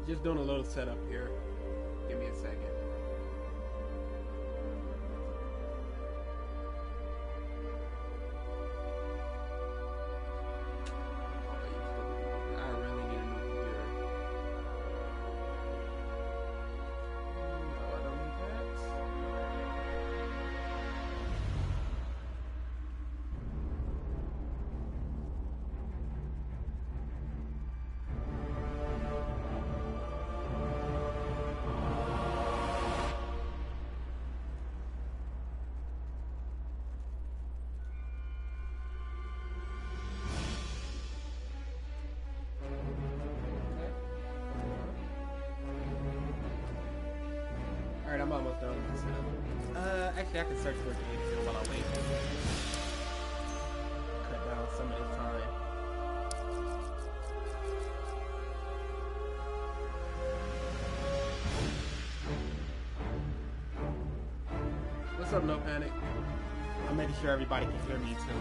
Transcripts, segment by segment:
Just doing a little setup here. Give me a second. I really need a new computer. No, I don't need that. Alright, I'm almost done with this setup. Actually, I can search for a game still while I wait. Cut down some of this time. What's up, No Panic? I'm making sure everybody can hear me too.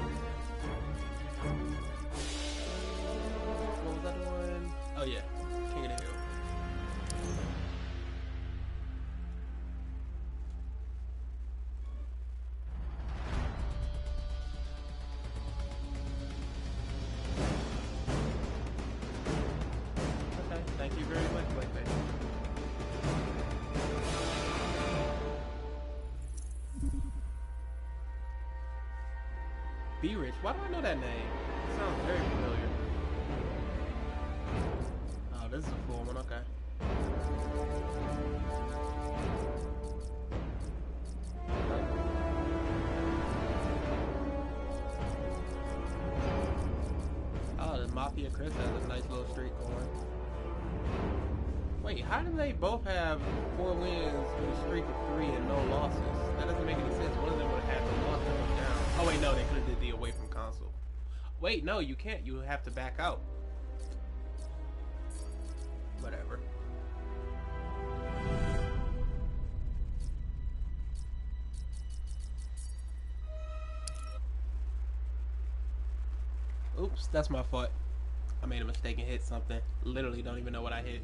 What was I doing? Oh yeah, King of the Hill. Okay, thank you very much, Blackface. Be Rich. Why do I know that name? It sounds very familiar. Oh, this is a cool one. Okay. Oh, the Mafia Chris has a nice little streak going. Wait, how do they both have 4 wins with a streak of 3 and no losses? That doesn't make any sense. One of them would have had the loss and went down. Oh wait, no, they could have did the away from console. Wait, no, you can't. You have to back out. Whatever. Oops, that's my fault. I made a mistake and hit something. Literally don't even know what I hit.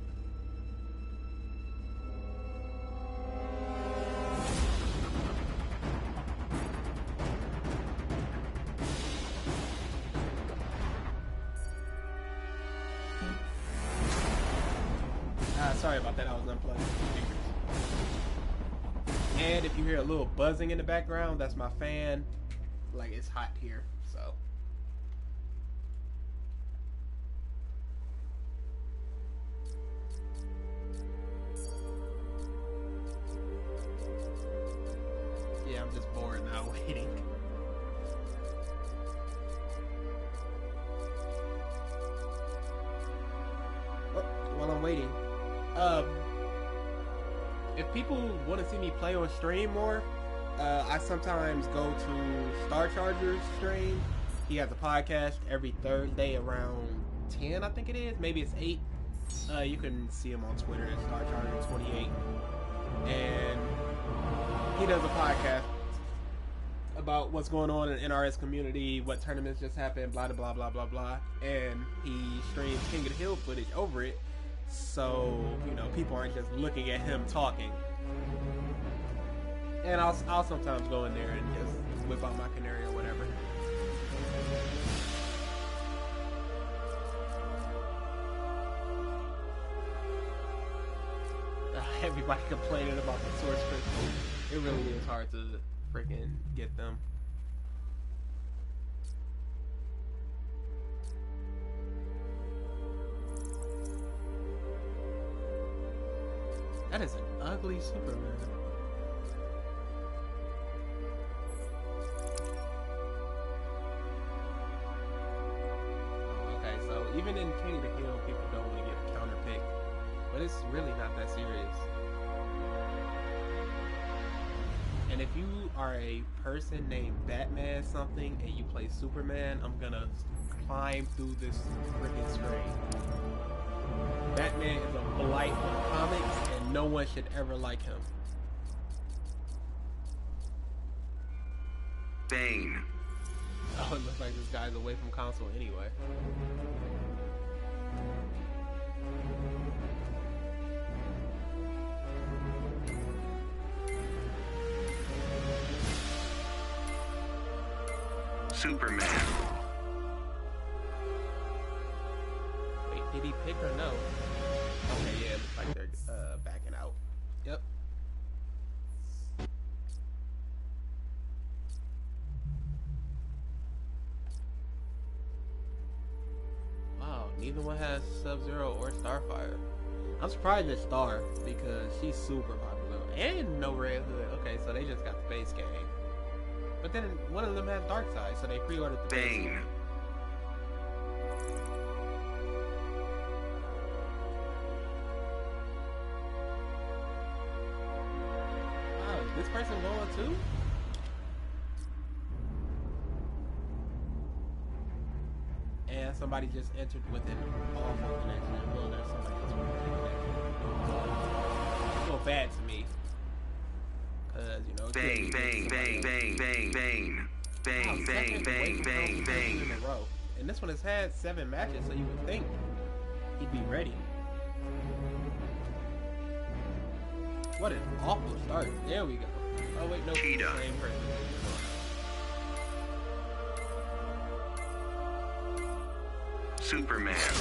Sorry about that, I was unplugging the speakers. And if you hear a little buzzing in the background, that's my fan. Like, it's hot here, so. Yeah, I'm just bored now waiting. Oh, while I'm waiting. If people want to see me play on stream more, I sometimes go to Star Charger's stream. He has a podcast every Thursday around 10, I think it is. Maybe it's 8. You can see him on Twitter at Star Charger 28. And he does a podcast about what's going on in NRS community, what tournaments just happened, blah, blah, blah, blah, blah. And he streams King of the Hill footage over it. So, you know, people aren't just looking at him talking. And I'll sometimes go in there and just whip out my canary or whatever. Everybody complaining about the source crystals. It really is hard to freaking get them. That is an ugly Superman. Okay, so even in King of the Hill, people don't want to get a counter pick. But it's really not that serious. And if you are a person named Batman something and you play Superman, I'm gonna climb through this freaking screen. Batman is a blight on comics and no one should ever like him. Bane. Oh, it looks like this guy's away from console anyway. Superman. Wait, did he pick or no? Okay, yeah, looks like they're backing out. Yep. Wow, neither one has Sub-Zero or Starfire. I'm surprised at Star because she's super popular. And no Red Hood. Okay, so they just got the base game. But then one of them has Darkseid, so they pre-ordered the base Bane. game. Wow, is this person going too? And somebody just entered with an awful connection. Well, there's somebody else with a connection. It's a little bad to me. Cause, you know, Bane, Bane, Bane, Bane, Bane, Bane. Bane, Bane, Bane, Bane, Bane. In a row. And this one has had 7 matches, so you would think he'd be ready. What an awful start. There we go. Oh wait, no, Cheetah. Same person. Superman.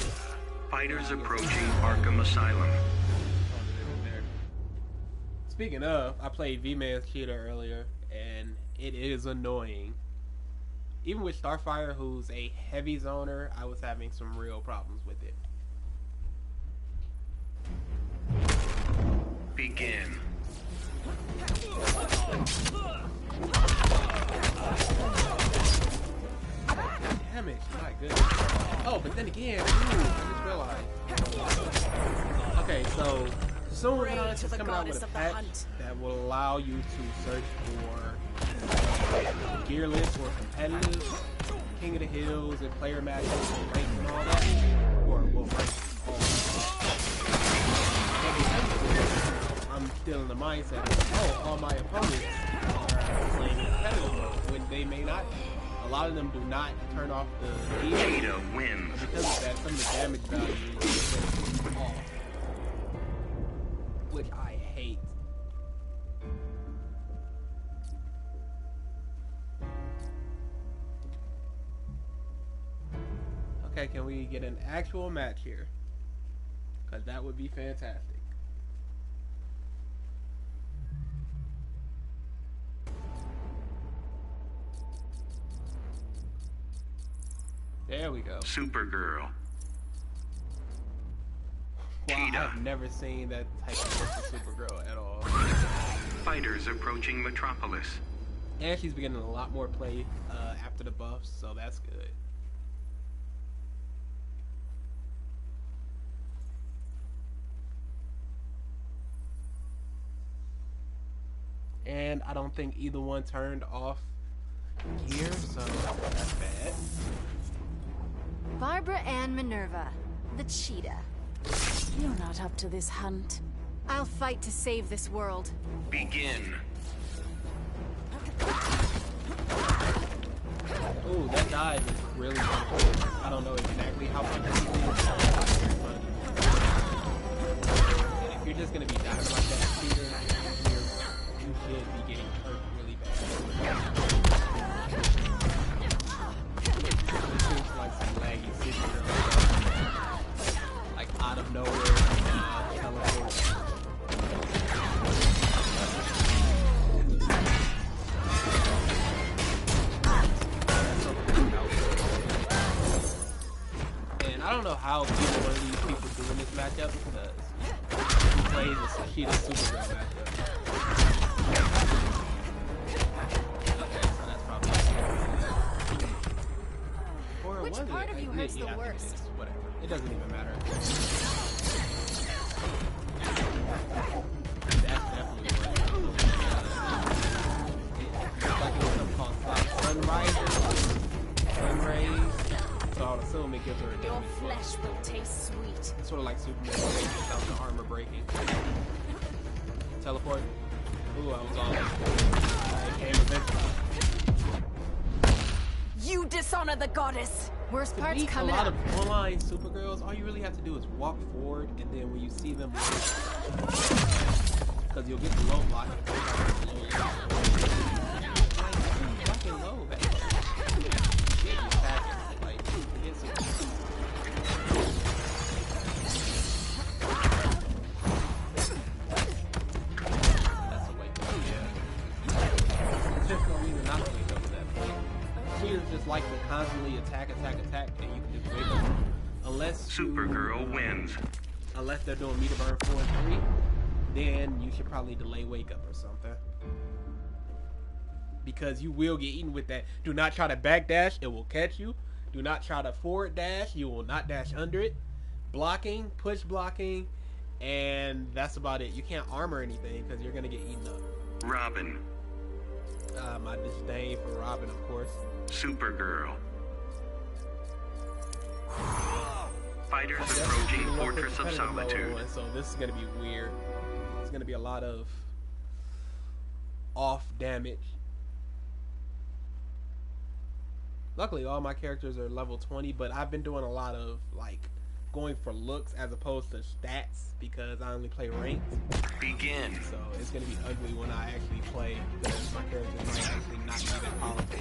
Fighters approaching Arkham Asylum. Speaking of, I played V-Man's Cheetah earlier, and it is annoying. Even with Starfire, who's a heavy zoner, I was having some real problems with it. Begin. Damage, my goodness. Oh, but then again, I just realized. Okay, so soon enough is coming out with a patch that will allow you to search for gearless or competitive King of the Hills and player matches and ranks and all that. Or well, I'm still in the mindset of, oh, all my opponents are playing competitive mode when they may not. A lot of them do not turn off the Cheetah wins. Because of that, some of the damage value is off, which I hate. Okay, can we get an actual match here? Because that would be fantastic. There we go. Supergirl. Wow, Cheetah. I've never seen that type of Supergirl at all. Fighters approaching Metropolis. And she's beginning a lot more play after the buffs, so that's good. And I don't think either one turned off gear, so that's bad. Barbara Ann Minerva, the cheetah. You're not up to this hunt. I'll fight to save this world. Begin. Ooh, that dive is really good. I don't know exactly how much it is, but if you're just gonna be diving like that, Peter, you should be getting hurt really bad. It seems like some laggy situation. Like out of nowhere, teleport. And I don't know how either one of these people do in this matchup because who plays a Cheetah Supergirl matchup? Okay, so that's probably or Which was part it? of you Yeah, hurts the I think it worst? is. Whatever. It doesn't even matter. That's definitely what it looks like it was something called Sunrise. Sunrays. So I would assume it gives her a Your damage buff. flesh will taste sweet. It's sort of like Superman without the armor breaking. Teleport. Ooh, I was on it. It came eventually. You dishonor the goddess. Worst To part's beat a coming lot up. of online Supergirls, all you really have to do is walk forward, and then when you see them, because you'll get the low block. Fucking low, man. unless Supergirl wins. Unless they're doing meter burn 4 and 3, then you should probably delay wake up or something. Because you will get eaten with that. Do not try to backdash, it will catch you. Do not try to forward dash, you will not dash under it. Blocking, push blocking, and that's about it. You can't armor anything because you're going to get eaten up. Robin. My disdain for Robin, of course. Supergirl. Fighters approaching Fortress of Solitude. One, so this is going to be weird. It's going to be a lot of off damage. Luckily, all my characters are level 20, but I've been doing a lot of like going for looks as opposed to stats because I only play ranked. Begin. So it's going to be ugly when I actually play because my characters might actually not be that powerful.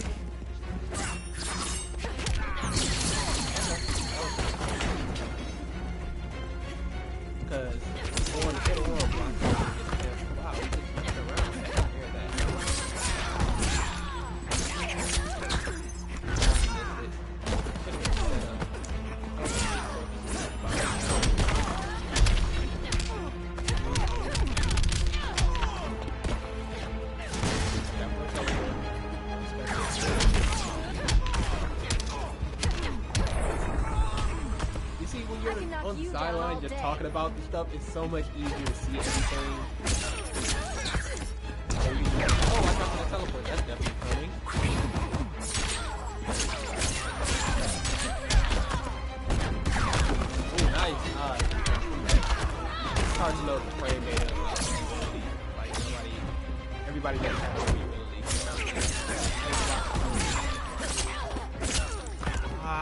Because going to hit a world block, wow, we just went around that. Hear that. You see, when you're on the sideline just talking about the stuff, it's so much easier to see everything. Oh, I got that teleport. That's definitely coming. Oh, nice. It's hard to know the frame rate of ability. Like, everybody doesn't have the ability.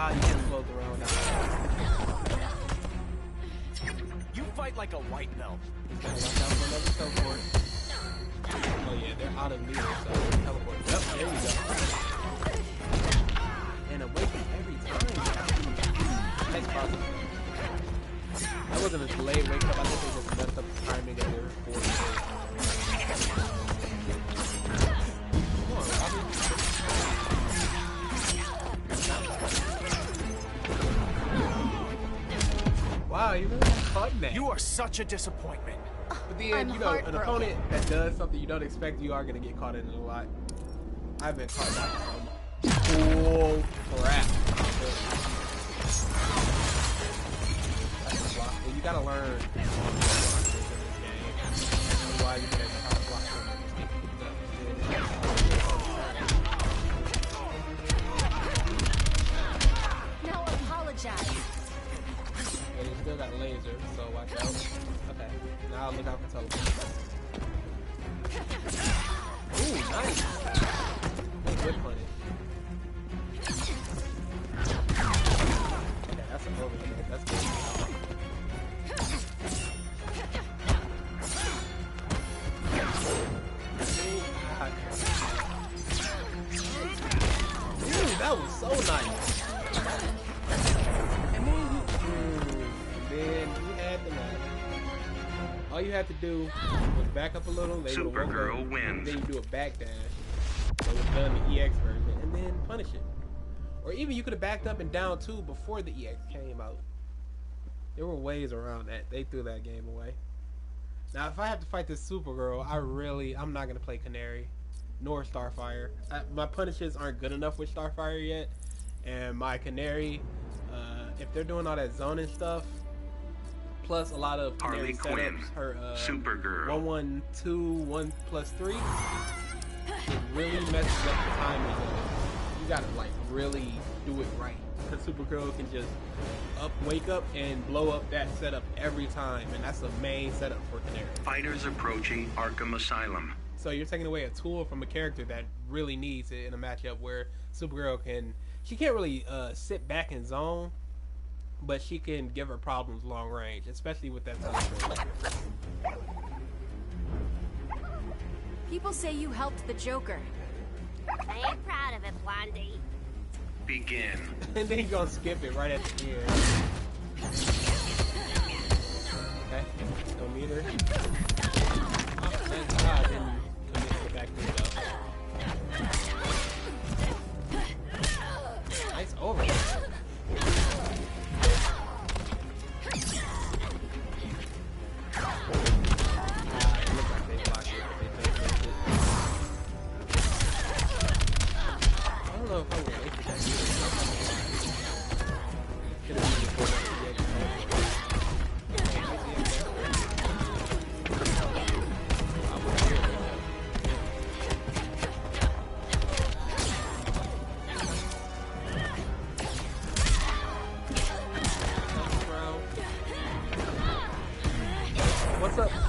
You can float around now. You fight like a white belt. Watch out for another teleport. Oh yeah, they're out of meter, so teleport. Yep, there you go. And awaken every time. That's possible. That wasn't a delayed wake up. I think they just messed up the timing of their recording. Come on, Robin. Wow, you really caught that. You are such a disappointment. But then, you know, an opponent that does something you don't expect, you are going to get caught in it a lot. I've been caught by some bull crap. That's a block. Well, you got to learn in this game. Why you can try to block so much. Now apologize. But you still got a laser, so watch out. Okay, now look out for teleport. Ooh, nice! Good punish. Okay, that's an overhead. That's good. Ooh, that was so nice. And then you had the match. All you had to do was back up a little. They Supergirl wins. Then you do a backdash. So it's done the EX version, and then punish it. Or even you could have backed up and down too before the EX came out. There were ways around that. They threw that game away. Now, if I have to fight this Supergirl, I'm not gonna play Canary nor Starfire. My punishes aren't good enough with Starfire yet, and my Canary, if they're doing all that zoning stuff, plus a lot of Harley Canary Quinn, setups, her Supergirl, 1-1-2, 1+3, it really messes up the timing of it. You gotta like really do it right, because Supergirl can just wake up and blow up that setup every time, and that's the main setup for Canary. Fighters approaching Arkham Asylum. So you're taking away a tool from a character that really needs it in a matchup where Supergirl she can't really sit back and zone, but she can give her problems long range, especially with that teleport. People say you helped the Joker. I ain't proud of it, Blondie. Begin. And then you're gonna skip it right at the end. Okay, no meter. Oh, thank God I didn't commit to back to it though. Nice over.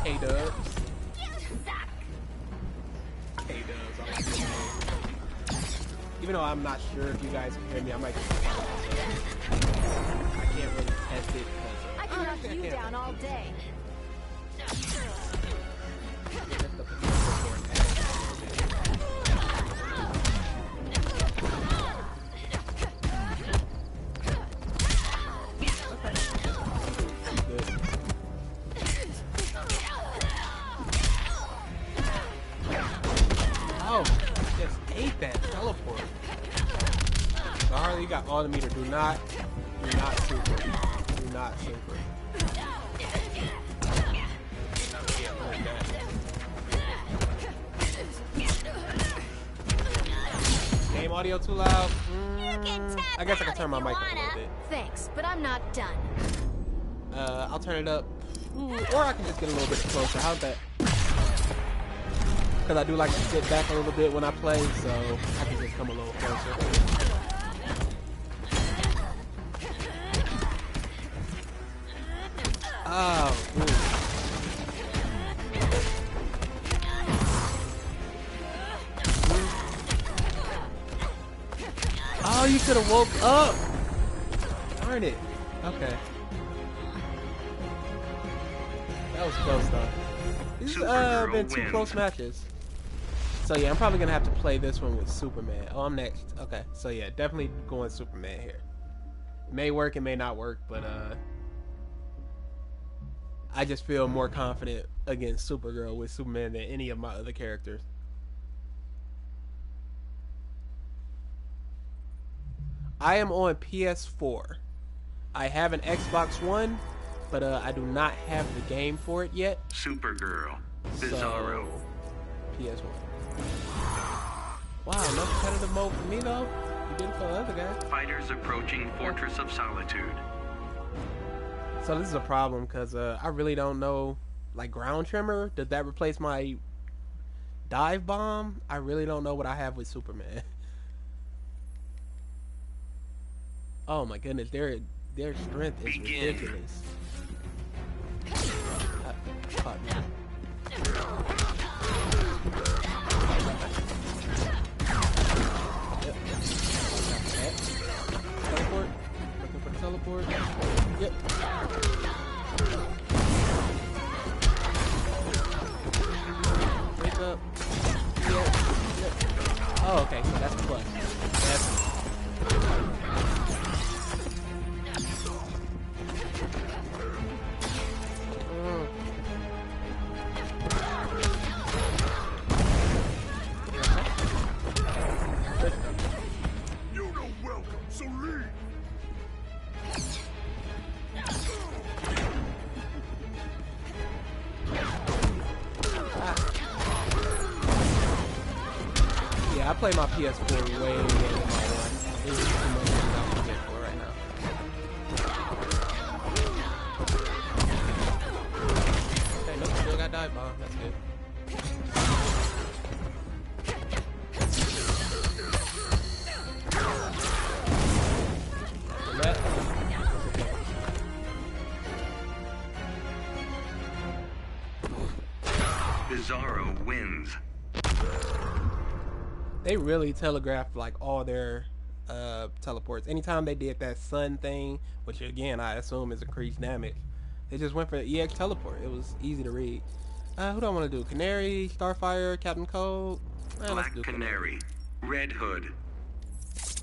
K-Dubs. K-Dubs, I like the name. Even though I'm not sure if you guys can hear me, I might just I can't really test it. I can knock you down all day. Oh, just ate that teleport. So Harley, you got all the meter. Do not super. Do not super. Game audio too loud? I guess I can turn my mic up a little bit. Thanks, but I'm not done. I'll turn it up. Or I can just get a little bit closer. How's that? Because I do like to sit back a little bit when I play, so I can just come a little closer. Oh, oh, you could have woke up. Darn it. Okay. That was close though. These been two close matches. So yeah, I'm probably gonna have to play this one with Superman. Oh, I'm next. Okay, so yeah, definitely going Superman here. It may work, it may not work, but I just feel more confident against Supergirl with Superman than any of my other characters. I am on PS4. I have an Xbox One, but I do not have the game for it yet. Supergirl. Bizarro. So, PS1. Wow, no competitive mode for me though. You did it for the other guy. Fighters approaching Fortress of Solitude. So this is a problem because I really don't know. Like ground tremor, does that replace my dive bomb? I really don't know what I have with Superman. Oh my goodness, their strength is ridiculous. Caught me. Teleport. Looking for the teleport. Yep. Wake up. Yep. Oh, okay. So that's a plus. That's I play my PS4 way more than my one. This is too much I'm gonna get for right now. Okay, nope, still got dive bomb. That's good. Bizarro wins. They really telegraphed like all their teleports. Anytime they did that sun thing, which again I assume is increased damage, they just went for the EX teleport. It was easy to read. Who do I want to do? Canary, Starfire, Captain Cold? Black Canary. Red Hood.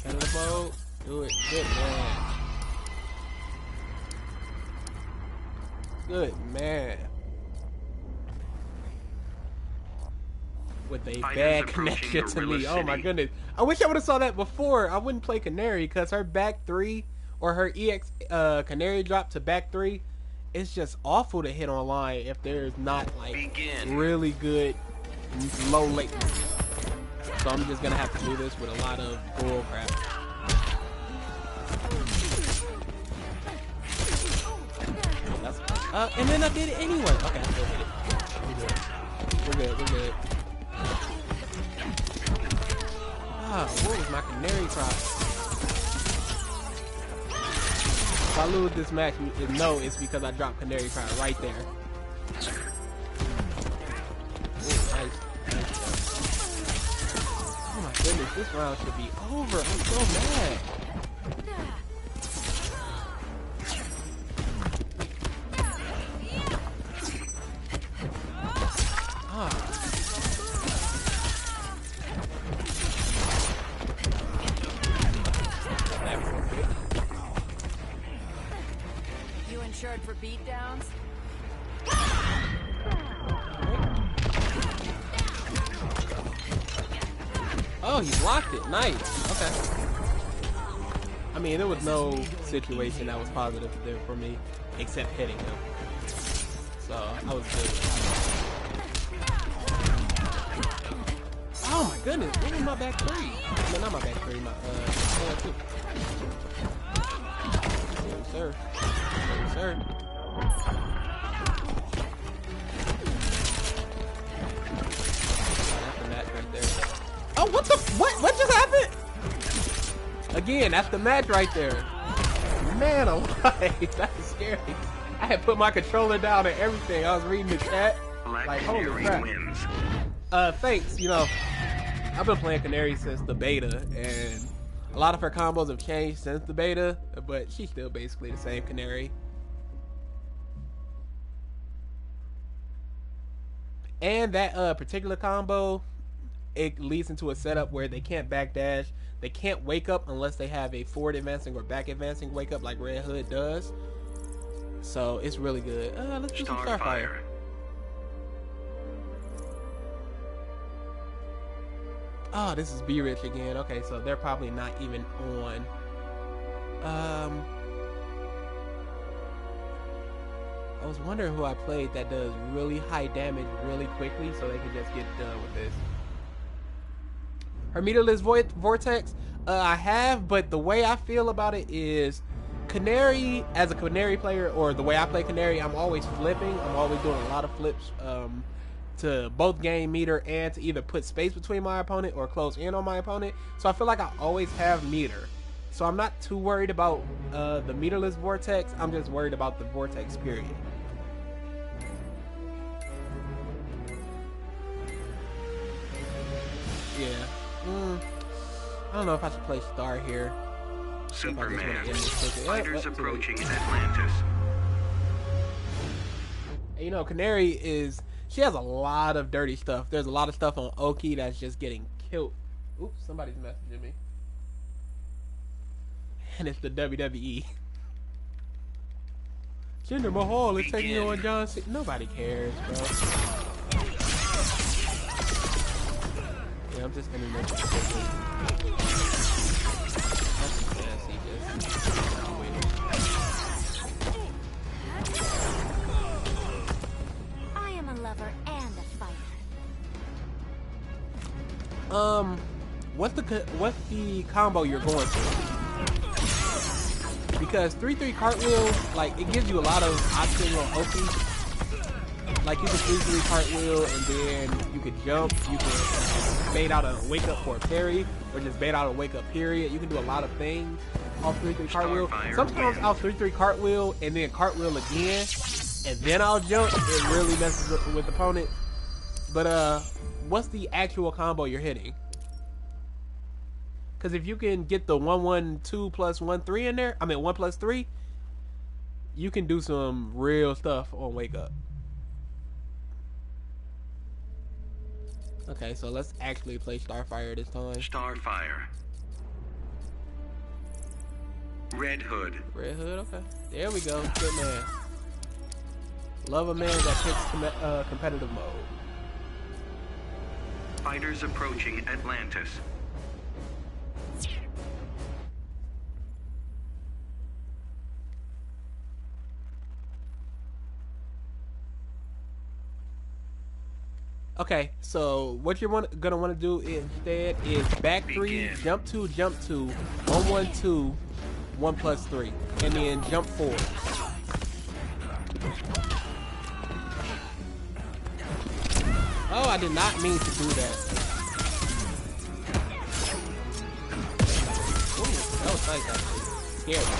Canada mode. Do it. Good man. Good man. With a bad connection to me. Oh my goodness. I wish I would have saw that before. I wouldn't play Canary because her back 3 or her EX Canary drop to back 3, it's just awful to hit online if there's not like really good low latency. So I'm just gonna have to do this with a lot of bull crap. And then I did it anyway. Okay, I still hit it. We're good. We're good. What was my canary cry? If I lose this match, you know it's because I dropped canary cry right there. goodness, this round should be over. I'm so mad. You insured for beatdowns? Oh, he blocked it. Nice. Okay. I mean, there was no situation that was positive there for me except hitting him. So, I was good. Oh my goodness, what was my back three? No, not my back three, my forward two. Yes, sir. Yes, sir. That's the match right there. Oh, what the? What just happened? Again, that's the match right there. Man alive, that's scary. I had put my controller down and everything. I was reading the chat. Like, holy crap. Wins. Thanks. You know, I've been playing Canary since the beta, and a lot of her combos have changed since the beta, but she's still basically the same Canary. And that particular combo, it leads into a setup where they can't backdash. They can't wake up unless they have a forward advancing or back advancing wake up like Red Hood does. So it's really good. Let's do some Starfire. Oh, this is B-Rich again. Okay, so they're probably not even on. I was wondering who I played that does really high damage really quickly so they can just get done with this. Her meterless vortex, I have, but the way I feel about it is Canary, as a Canary player, or the way I play Canary, I'm always flipping. I'm always doing a lot of flips to both gain meter and to either put space between my opponent or close in on my opponent. So I feel like I always have meter. So I'm not too worried about the meterless vortex. I'm just worried about the vortex period. Yeah. I don't know if I should play Star here. Superman. Fighters approaching Atlantis. You know, Canary is... She has a lot of dirty stuff. There's a lot of stuff on Oki that's just getting killed. Oops, somebody's messaging me. And it's the WWE. Jinder Mahal is taking on John Cena. Nobody cares, bro. Yeah, I'm just gonna make it quickly. That's nasty, just... I am a lover and a fighter. What's the combo you're going for? Because 3-3 cartwheel, like, it gives you a lot of options on Oki. Like, you can 3-3 cartwheel, and then you can jump, you can bait out a wake up for a parry, or just bait out a wake up period. You can do a lot of things off 3-3 cartwheel. Sometimes I'll 3-3 cartwheel, and then cartwheel again, and then I'll jump. It really messes with the opponent. But, what's the actual combo you're hitting? Because if you can get the 1-1-2 plus 1-3 in there, I mean 1 plus 3, you can do some real stuff on Wake Up. Okay, so let's actually play Starfire this time. Starfire. Red Hood. Red Hood, okay. There we go. Good man. Love a man that picks competitive mode. Fighters approaching Atlantis. Okay, so what you're gonna want to do instead is back 3, jump 2, 1-1-2, 1 plus 3, and then jump 4. Oh, I did not mean to do that. Ooh, that was nice actually. Scared me.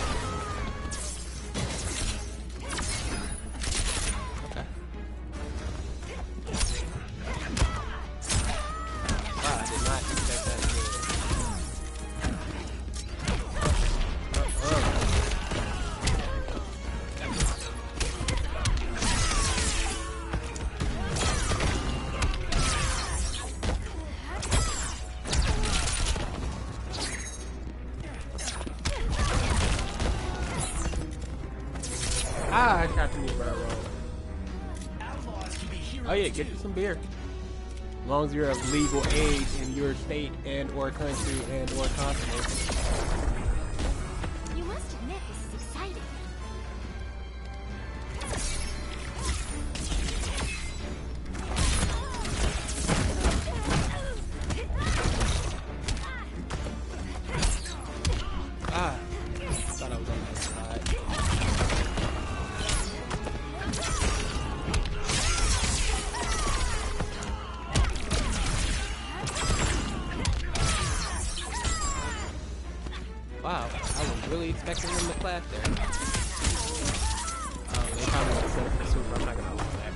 I did not expect that to do it. Ah, I shot the knee right wrong. Oh yeah, get you some beer. As long as you're of legal age in your state and or country and or continent. You must admit this is exciting. Ah, thought I was on that side. Wow, I was really expecting them to clash there. They probably would have set up for Super. I'm not gonna lie that.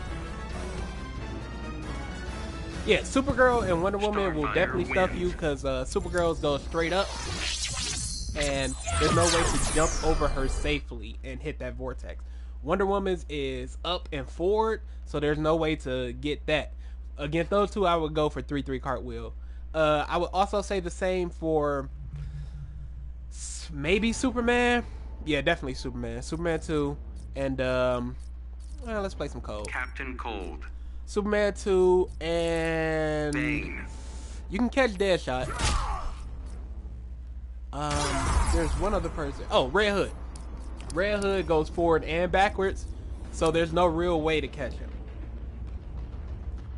Yeah, Supergirl and Wonder Woman will definitely stuff you because Supergirl's go straight up, and there's no way to jump over her safely and hit that vortex. Wonder Woman's is up and forward, so there's no way to get that. Against those two, I would go for 3-3 cartwheel. I would also say the same for maybe Superman. Yeah, definitely Superman. Superman 2. And, well, let's play some Cold. Captain Cold. Superman 2 and... Bane. You can catch Deadshot. There's one other person. Oh, Red Hood. Red Hood goes forward and backwards, so there's no real way to catch him.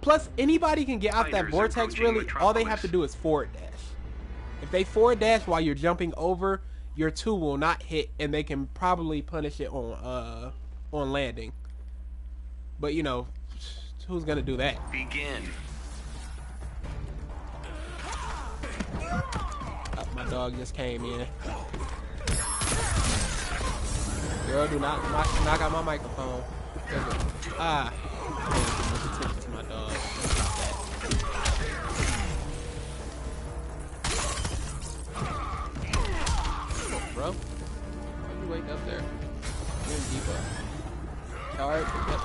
Plus, anybody can get out that vortex, really. All they have to do is forward dash. If they forward dash while you're jumping over, your 2 will not hit, and they can probably punish it on landing. But, you know, who's gonna do that? Begin. Oh, my dog just came in. Girl, do not knock out my microphone. Ah. To my dog. Bro, why'd you wake up there? You're in deep up. Charge. Yep.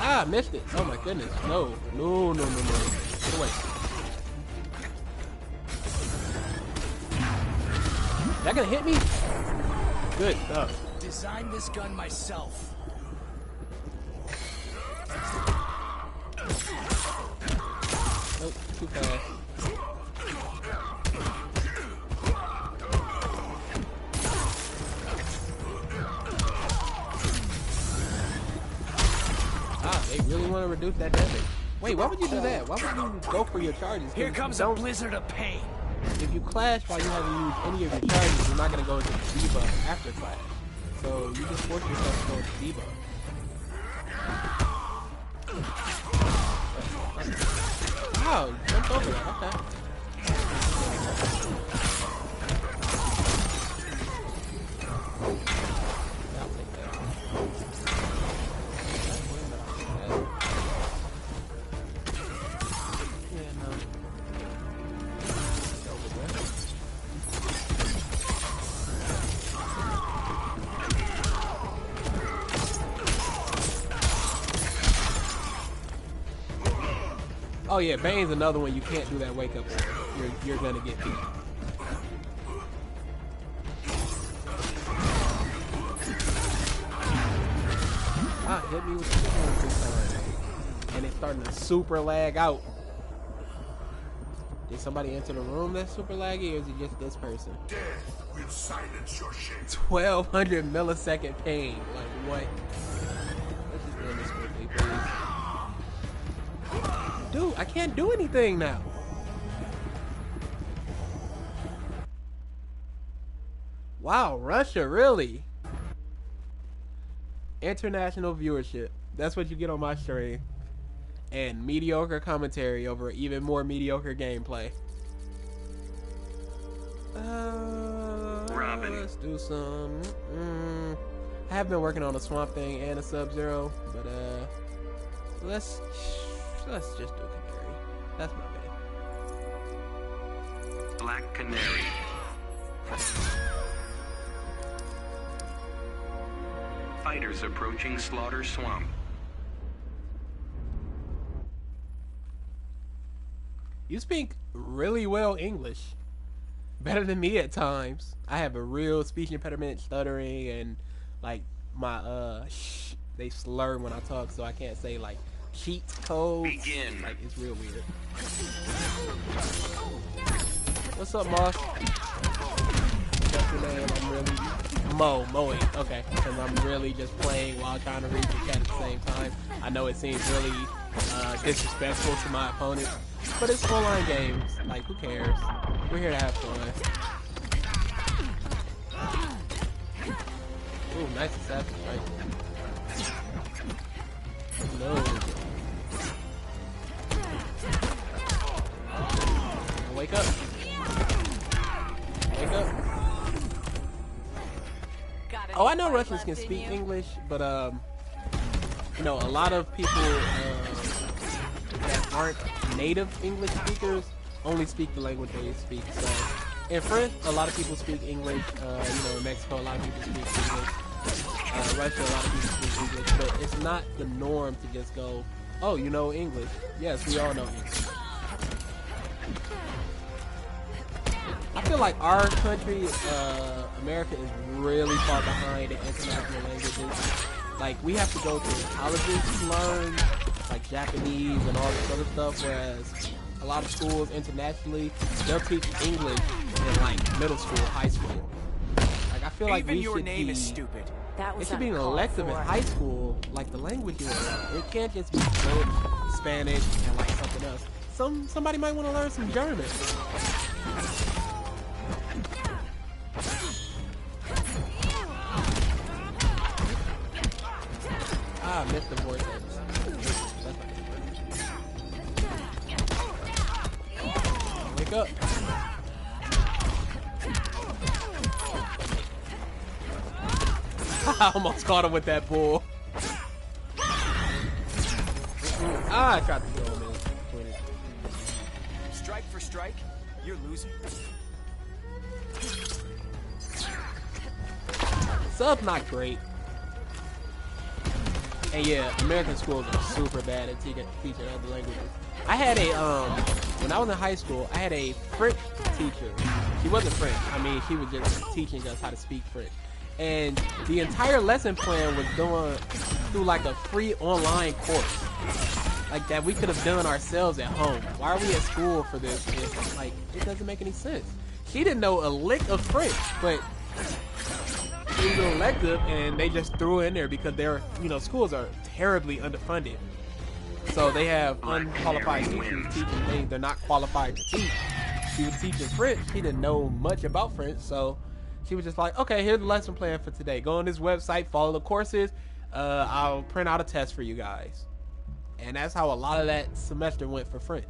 Ah, missed it. Oh my goodness. No. No. Get away. That gonna hit me? Good stuff. Designed this gun myself. Nope, too fast. Ah, they really want to reduce that damage. Wait, why would you do that? Why would you go for your charges? Here comes a blizzard of pain. If you clash while you haven't used any of your charges, you're not going to go into debuff after clash. So you just force yourself to go into debuff. Wow, jumped over that. Okay. I'll take that. Yeah, no. Oh yeah, Bane's another one you can't do that wake up on. You're gonna get beat. Ah, hit me with the sword this time. And it's starting to super lag out. Did somebody enter the room that's super laggy, or is it just this person? Death will silence your shit. 1200 millisecond pain. Like what? Let's just end this quickly, please. Dude, I can't do anything now. Wow, Russia, really? International viewership. That's what you get on my stream. And mediocre commentary over even more mediocre gameplay. Robin. Let's do some... I have been working on a Swamp Thing and a Sub-Zero, but let's just do Canary. That's my bad. Black Canary. Fighters approaching Slaughter Swamp. You speak really well English. Better than me at times. I have a real speech impediment, stuttering, and like my they slur when I talk, so I can't say like cheat codes. Begin. Like it's real weird. What's up, Moss? What's your name? I'm really mowing. Okay, because I'm really just playing while trying to read the chat at the same time. I know it seems really disrespectful to my opponent, but it's online games. Like, who cares? We're here to have fun. Ooh, nice assassin strike. No. Wake up. Wake up. Oh, I know Russians can speak English, but you know, a lot of people that aren't native English speakers only speak the language they speak. So in France, a lot of people speak English. You know, in Mexico, a lot of people speak English. Russia, a lot of people speak English, but it's not the norm to just go, oh, you know English. Yes, we all know English. I feel like our country, America, is really far behind in international languages. Like, we have to go to colleges to learn, like, Japanese and all this other stuff, whereas a lot of schools internationally, they'll teach English in, like, middle school, high school. Like, I feel like Even we your should name be... is stupid. That It was should be an uncalled elective in for. high school, like the language you learn. It can't just be French, Spanish, and like something else. Somebody might want to learn some German. Ah, I missed the vortex. Wake up. I almost caught him with that bull. Ah, I tried to kill him. Strike for strike, you're losing. Sub's not great. And yeah, American schools are super bad at teaching other languages. I had a, when I was in high school, I had a French teacher. She wasn't French. I mean, she was just teaching us how to speak French. And the entire lesson plan was done through like a free online course. Like that we could have done ourselves at home. Why are we at school for this? It's like, it doesn't make any sense. She didn't know a lick of French, but it was an elective and they just threw it in there because their, you know, schools are terribly underfunded. So they have unqualified teachers teaching things they're not qualified to teach. She was teaching French. She didn't know much about French, so she was just like, okay, here's the lesson plan for today. Go on this website, follow the courses. I'll print out a test for you guys. And that's how a lot of that semester went for French.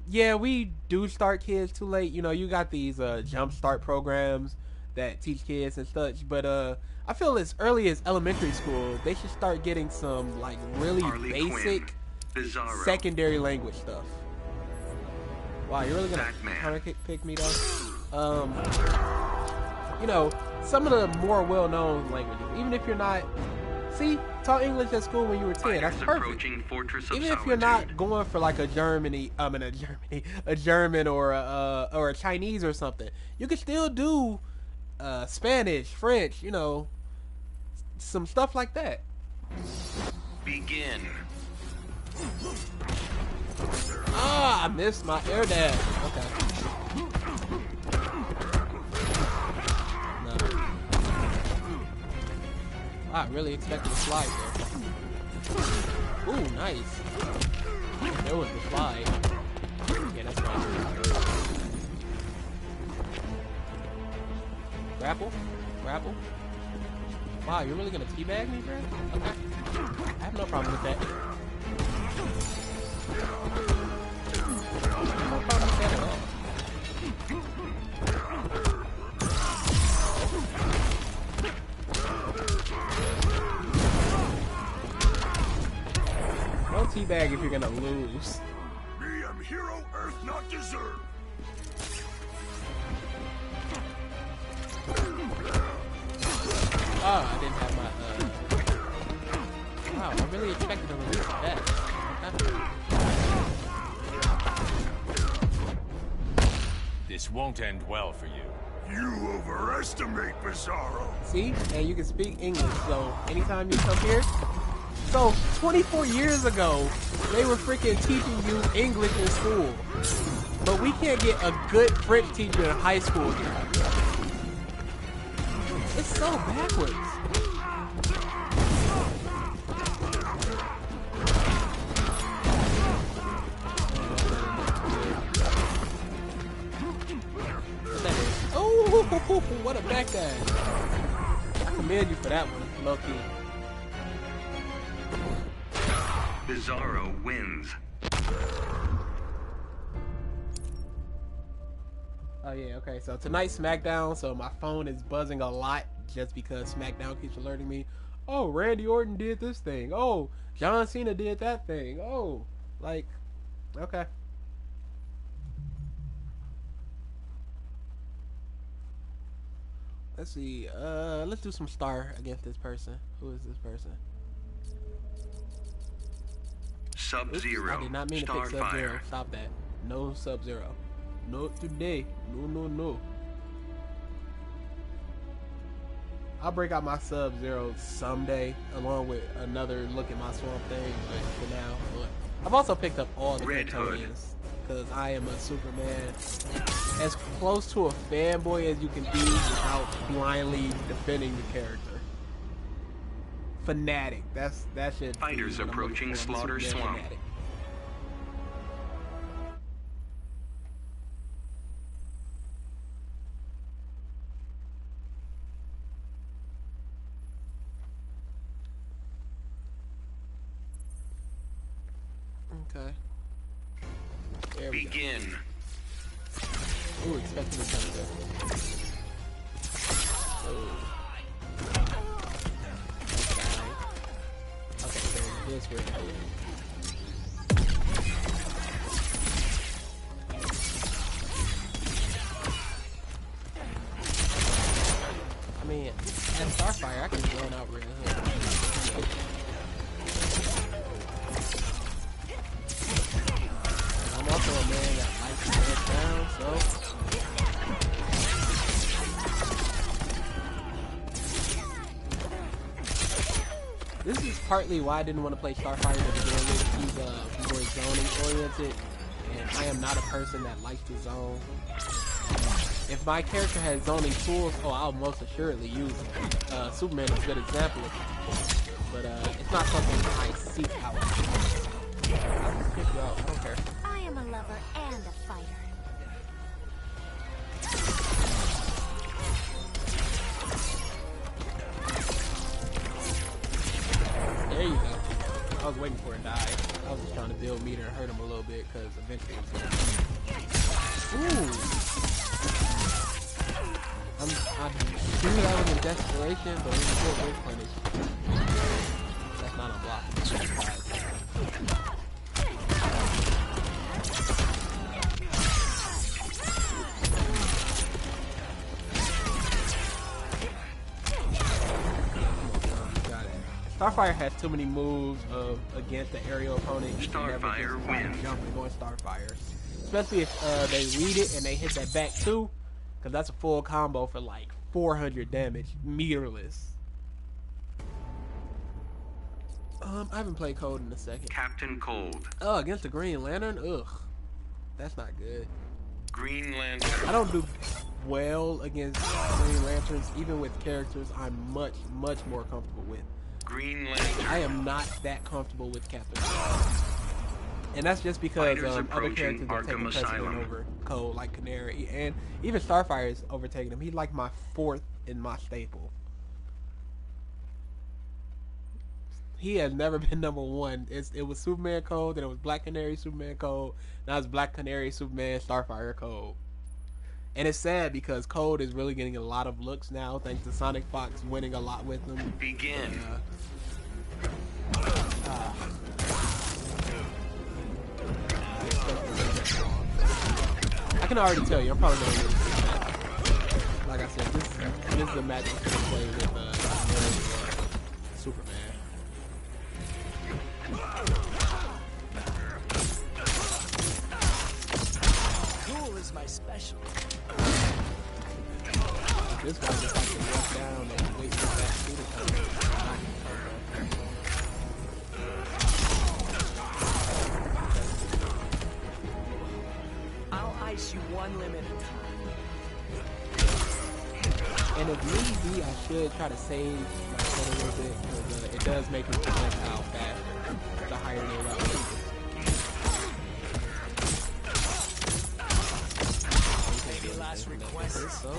Yeah, we do start kids too late. You know, you got these jump start programs that teach kids and such, but I feel as early as elementary school, they should start getting some like really basic secondary language stuff. Wow, you're really gonna counter pick me though? You know, some of the more well-known languages, even if you're not, taught English at school when you were 10, that's perfect. Even if you're not going for like a German or a Chinese or something, you can still do Spanish, French, you know, some stuff like that. Begin. Ah, I missed my air dash. Okay. No. I really expected a slide there. Ooh, nice. There was the slide. Yeah, that's right. Grapple? Grapple? Wow, you're really gonna teabag me, bro? Okay. I have no problem with that. No problem with that at all. Don't teabag if you're gonna lose. Me am hero earth not deserve. Oh, I didn't have my Wow, I really expected to release that. Okay. This won't end well for you. You overestimate Bizarro. See? And you can speak English, so anytime you come here. So, 24 years ago, they were freaking teaching you English in school. But we can't get a good French teacher in high school here. It's so backwards. Oh, what a backdash. I commend you for that one, low key. Bizarro wins. Oh yeah, okay, so tonight's SmackDown, so my phone is buzzing a lot just because SmackDown keeps alerting me. Oh, Randy Orton did this thing. Oh, John Cena did that thing. Oh, like, okay. Let's see, let's do some star against this person. Who is this person? Sub-Zero. I did not mean to pick Sub-Zero. Stop that. No Sub-Zero. Not today. No, no, no. I'll break out my Sub-Zero someday, along with another look at my Swamp Thing, but for now. But I've also picked up all the Kryptonians, because I am a Superman. As close to a fanboy as you can be without blindly defending the character. Fanatic. That should Fighters be what I'm approaching looking for. Slaughter Superman Swamp. fanatic. Okay. There we Begin. go. Ooh, expecting to come there. Okay, so this way. I mean, at Starfire, I can run out real hood. I'm also a man that likes to head down, so. This is partly why I didn't want to play Starfire to begin with. He's more zoning oriented, and I am not a person that likes to zone. If my character has zoning tools, oh, I'll most assuredly use them. Superman is a good example of it, but it's not something I seek out. I'll just pick you out. I don't care. I am a lover and a fighter. There you go. I was waiting for it to die. I was just trying to build meter and hurt him a little bit because eventually it's going to. Ooh. I knew that was in desperation, but it was still great punish. That's not unblocked. Starfire has too many moves against the aerial opponent. You can never Starfire just wins. jump and go in Starfire. Especially if they read it and they hit that back too, because that's a full combo for like 400 damage, meterless. I haven't played Cold in a second. Captain Cold. Oh, against the Green Lantern? Ugh. That's not good. Green Lantern. I don't do well against Green Lanterns, even with characters I'm much, much more comfortable with. Green Lantern. I am not that comfortable with Captain Cold. And that's just because Fighters other approaching characters are taking Arkham precedent Asylum. over Cold, like Canary, and even Starfire is overtaking him. He's like my fourth in my staple. He has never been number one. It was Superman Cold, then it was Black Canary, Superman Cold. Now it's Black Canary, Superman, Starfire Cold. And it's sad because Cold is really getting a lot of looks now, thanks to Sonic Fox winning a lot with him. Begin. I can already tell you, I'm probably gonna lose this match. Like I said, this is a match I'm gonna play with Superman. This guy just has to walk down and wait for that shooter to come. I'll ice you one limb at a time. And if need be, I should try to save my foot a little bit because it does make his projectile faster the higher they level. Maybe last request. So.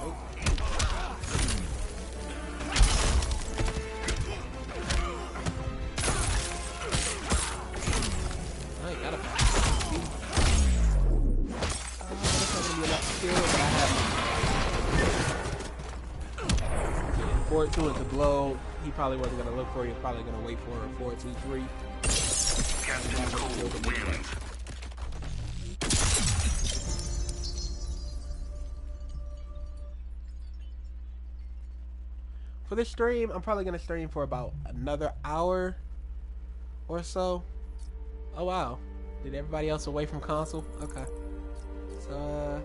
Oh. I got it. That's not gonna be enough skill, but I have. Forward two is the blow. He probably wasn't gonna look for you. Probably gonna wait for a 4-2-3. Captain Cold wins. For this stream, I'm probably gonna stream for about another hour or so. Oh wow, did everybody else away from console? Okay, so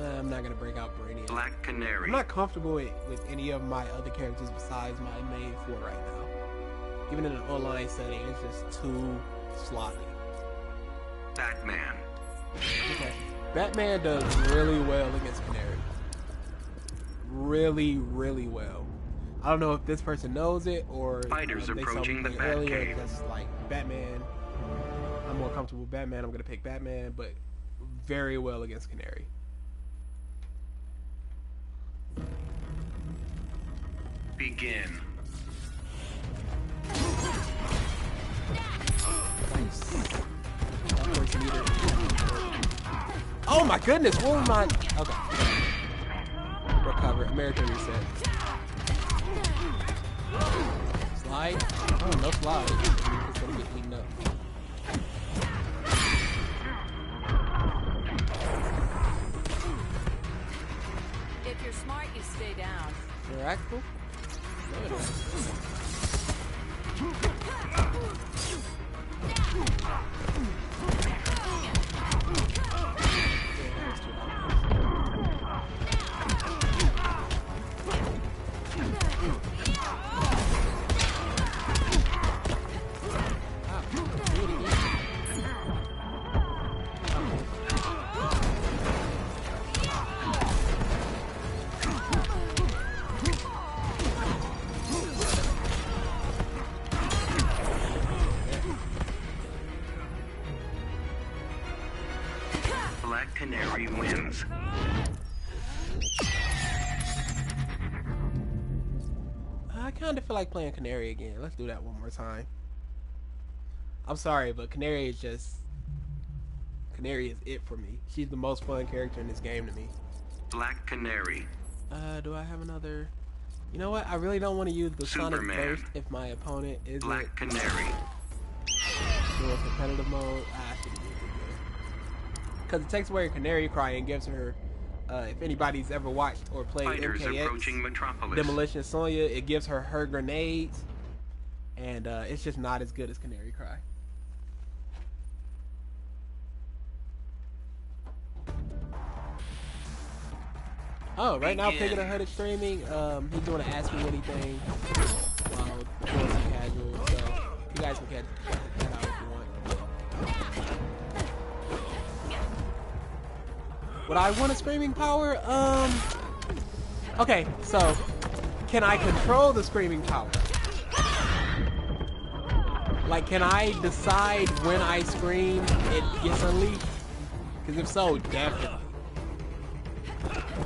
I'm not gonna break out Brainiac. Black Canary. I'm not comfortable with any of my other characters besides my main 4 right now. Even in an online setting, it's just too sloppy. Batman. Okay. Batman does really well against Canary. Really, really well. I don't know if this person knows it or Fighters they saw approaching me the play earlier. Batcave. Just like Batman, I'm more comfortable with Batman. I'm gonna pick Batman, but very well against Canary. Begin. Nice. Oh my goodness! What was my? Okay. Recover. American reset. Slide. Oh, no slide. It's gonna get eaten up. If you're smart, you stay down. Miracle? No, it isn't. Black Canary wins. I kind of feel like playing Canary again. Let's do that one more time. I'm sorry, but Canary is it for me. She's the most fun character in this game to me. Black Canary. Do I have another? You know what? I really don't want to use the Sonic Superman. Burst if my opponent isn't Black Canary. doing competitive mode. I should use it because it takes away her Canary Cry and gives her. If anybody's ever watched or played Fighters MKX, approaching Metropolis. Demolition Sonya, it gives her grenades, and it's just not as good as Canary Cry. Oh, right now Begin. Picking a Hood is streaming. He's doing an Ask Me Anything while doing some casual, so you guys can catch that out if you want. Would I want a screaming power? Okay, so can I control the screaming power? Like, can I decide when I scream it gets unleashed? Because if so, definitely.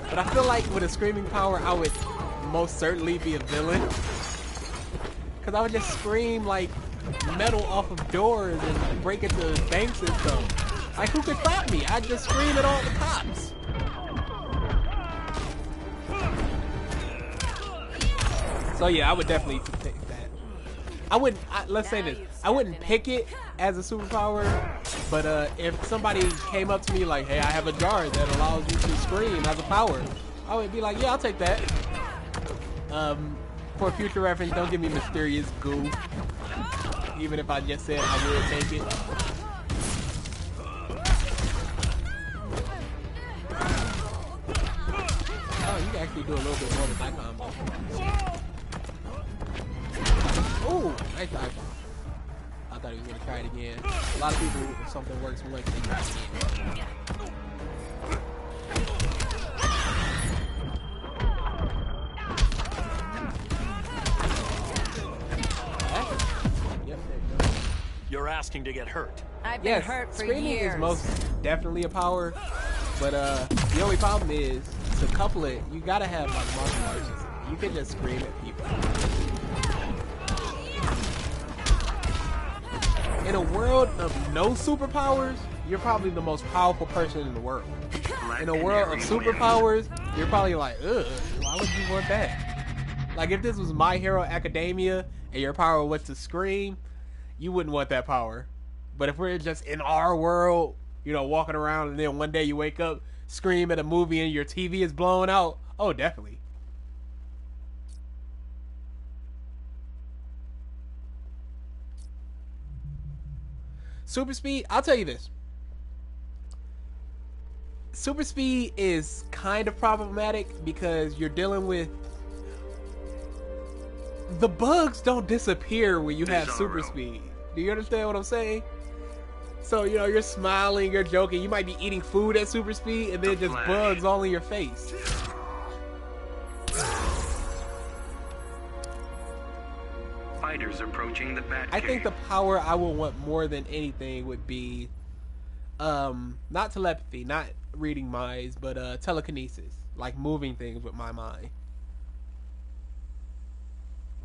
But I feel like with a screaming power, I would most certainly be a villain. Because I would just scream like metal off of doors and break into banks and stuff. Like, who could stop me? I'd just scream at all the cops. So yeah, I would definitely pick that. I wouldn't, let's say this, I wouldn't pick it as a superpower, but if somebody came up to me like, hey, I have a jar that allows you to scream as a power, I would be like, yeah, I'll take that. For future reference, don't give me mysterious goo. Even if I just said I would take it. actually do a little bit more with that combo. Ooh, nice dive bomb. I thought he was gonna try it again. A lot of people, if something works once, they try it again. You're asking to get hurt. I've been hurt for screaming years. is most definitely a power, but the only problem is to couple it, you gotta have like martial arts. You can just scream at people. In a world of no superpowers, you're probably the most powerful person in the world. In a world of superpowers, you're probably like, ugh, why would you want that? Like if this was My Hero Academia and your power was to scream, you wouldn't want that power. But if we're just in our world, you know, walking around and then one day you wake up, scream at a movie and your TV is blown out, oh, definitely. Super speed, I'll tell you this. Super speed is kind of problematic because you're dealing with the bugs don't disappear when you have super speed. Do you understand what I'm saying? So, you know, you're smiling, you're joking, you might be eating food at super speed and then just bugs all in your face. Fighters approaching the Batcave. I think the power I would want more than anything would be not telepathy, not reading minds, but telekinesis, like moving things with my mind.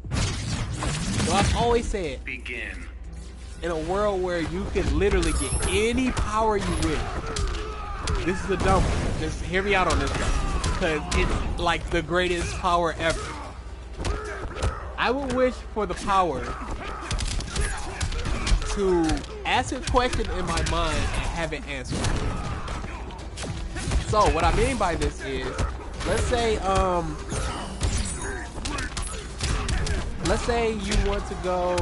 So I've always said, begin. In a world where you can literally get any power you wish, this is a dumb one. Just hear me out on this one, because it's like the greatest power ever. I would wish for the power to ask a question in my mind and have it answered. So what I mean by this is, let's say you want to go,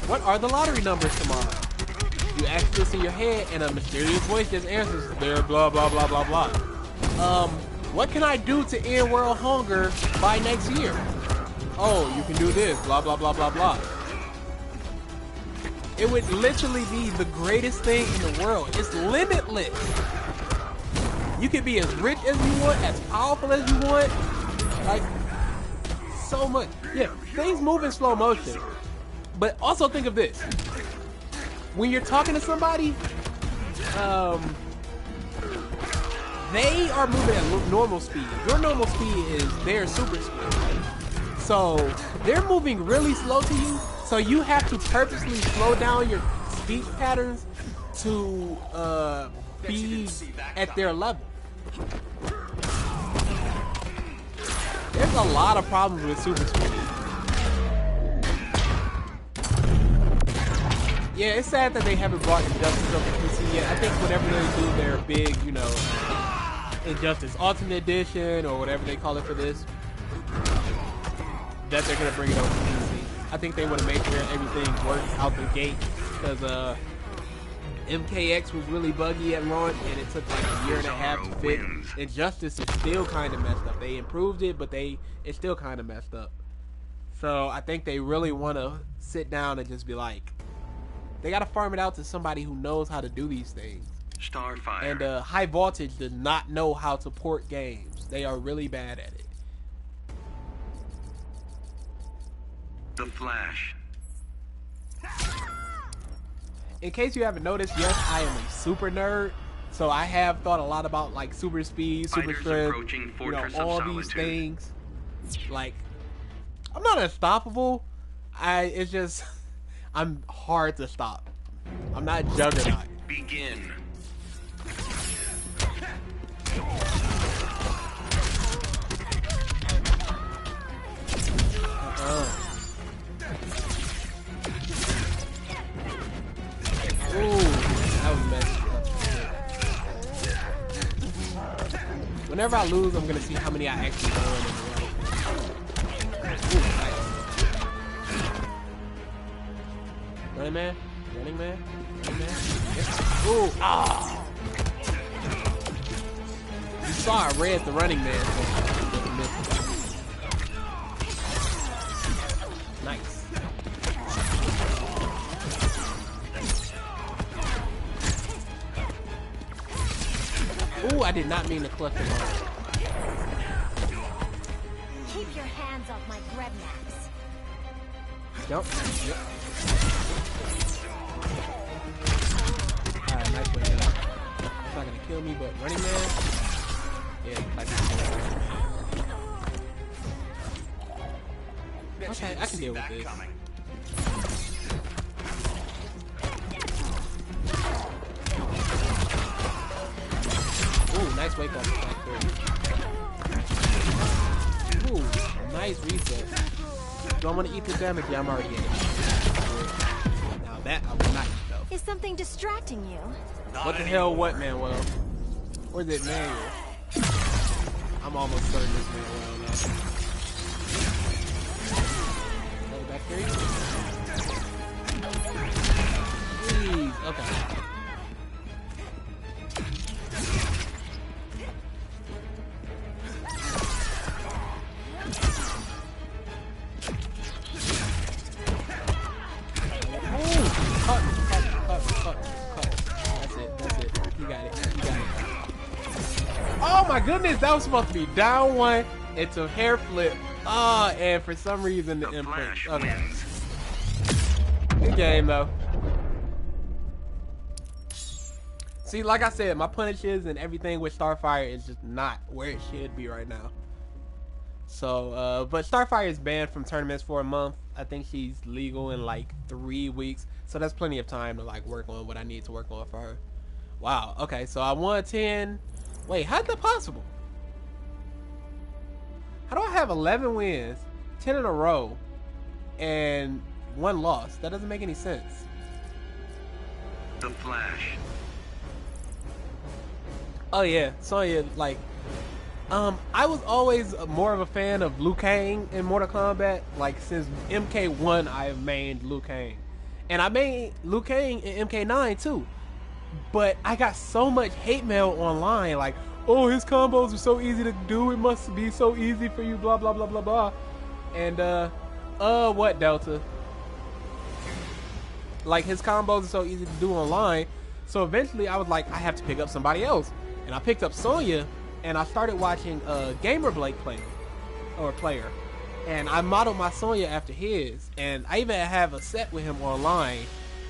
what are the lottery numbers tomorrow? You ask this in your head and a mysterious voice just answers, there, blah, blah, blah, blah, blah. What can I do to end world hunger by next year? Oh, you can do this, blah, blah, blah, blah, blah. It would literally be the greatest thing in the world. It's limitless. You can be as rich as you want, as powerful as you want. Like, so much. Yeah, things move in slow motion. But also think of this. When you're talking to somebody, they are moving at normal speed. Your normal speed is their super speed. So they're moving really slow to you. So you have to purposely slow down your speech patterns to be at their level. There's a lot of problems with super speed. Yeah, it's sad that they haven't brought Injustice up to PC yet. I think whenever they do their big, you know, Injustice Ultimate Edition or whatever they call it for this, that they're gonna bring it over to PC. I think they would have made sure everything works out the gate, because MKX was really buggy at launch and it took like a year and a half to fix. Injustice is still kind of messed up. They improved it, but it's still kind of messed up. So I think they really want to sit down and just be like, they got to farm it out to somebody who knows how to do these things. Starfire. And High Voltage does not know how to port games. They are really bad at it. The Flash. In case you haven't noticed, yes, I am a super nerd. So I have thought a lot about like super speed, super strength, you know, all these things. Like, I'm not unstoppable. It's just, I'm hard to stop. I'm not Juggernaut. Begin. Ooh, that was messed up. Whenever I lose, I'm gonna see how many I actually go in a row. Ooh, nice. Running man, running man, running man. Yes. Ooh, ah! You saw I read the Running Man. Nice. Ooh, I did not mean to clutch him on. Keep your hands off my bread maps. Yep. Alright, nice way down. It's not gonna kill me, but Running Man. Yeah, like okay, I can deal with this. Ooh, nice wake up. Ooh, nice reset. Do I want to eat this damage? Yeah, I'm already in it. Now that I will not eat though. Is something distracting you? What the hell? What Manuel? Or is it Manuel? I'm almost certain it's Manuel now. Another back three. Please. Okay. Oh my goodness, that was supposed to be down one into hair flip. And for some reason the imprint. Okay. Good game though. See, like I said, my punishes and everything with Starfire is just not where it should be right now. So, but Starfire is banned from tournaments for a month. I think she's legal in like 3 weeks. So that's plenty of time to like work on what I need to work on for her. Wow, okay, so I won 10. Wait, how's that possible? How do I have 11 wins, 10 in a row, and 1 loss? That doesn't make any sense. The Flash. Oh yeah, Sonya, like, I was always more of a fan of Liu Kang in Mortal Kombat. Like, since MK1, I have mained Liu Kang. And I made Liu Kang in MK9 too. But I got so much hate mail online, like, oh, his combos are so easy to do, it must be so easy for you, blah, blah, blah, blah, blah. And, what, Delta? Like, his combos are so easy to do online. So eventually I was like, I have to pick up somebody else. And I picked up Sonya, and I started watching Gamer Blake player. And I modeled my Sonya after his. And I even have a set with him online.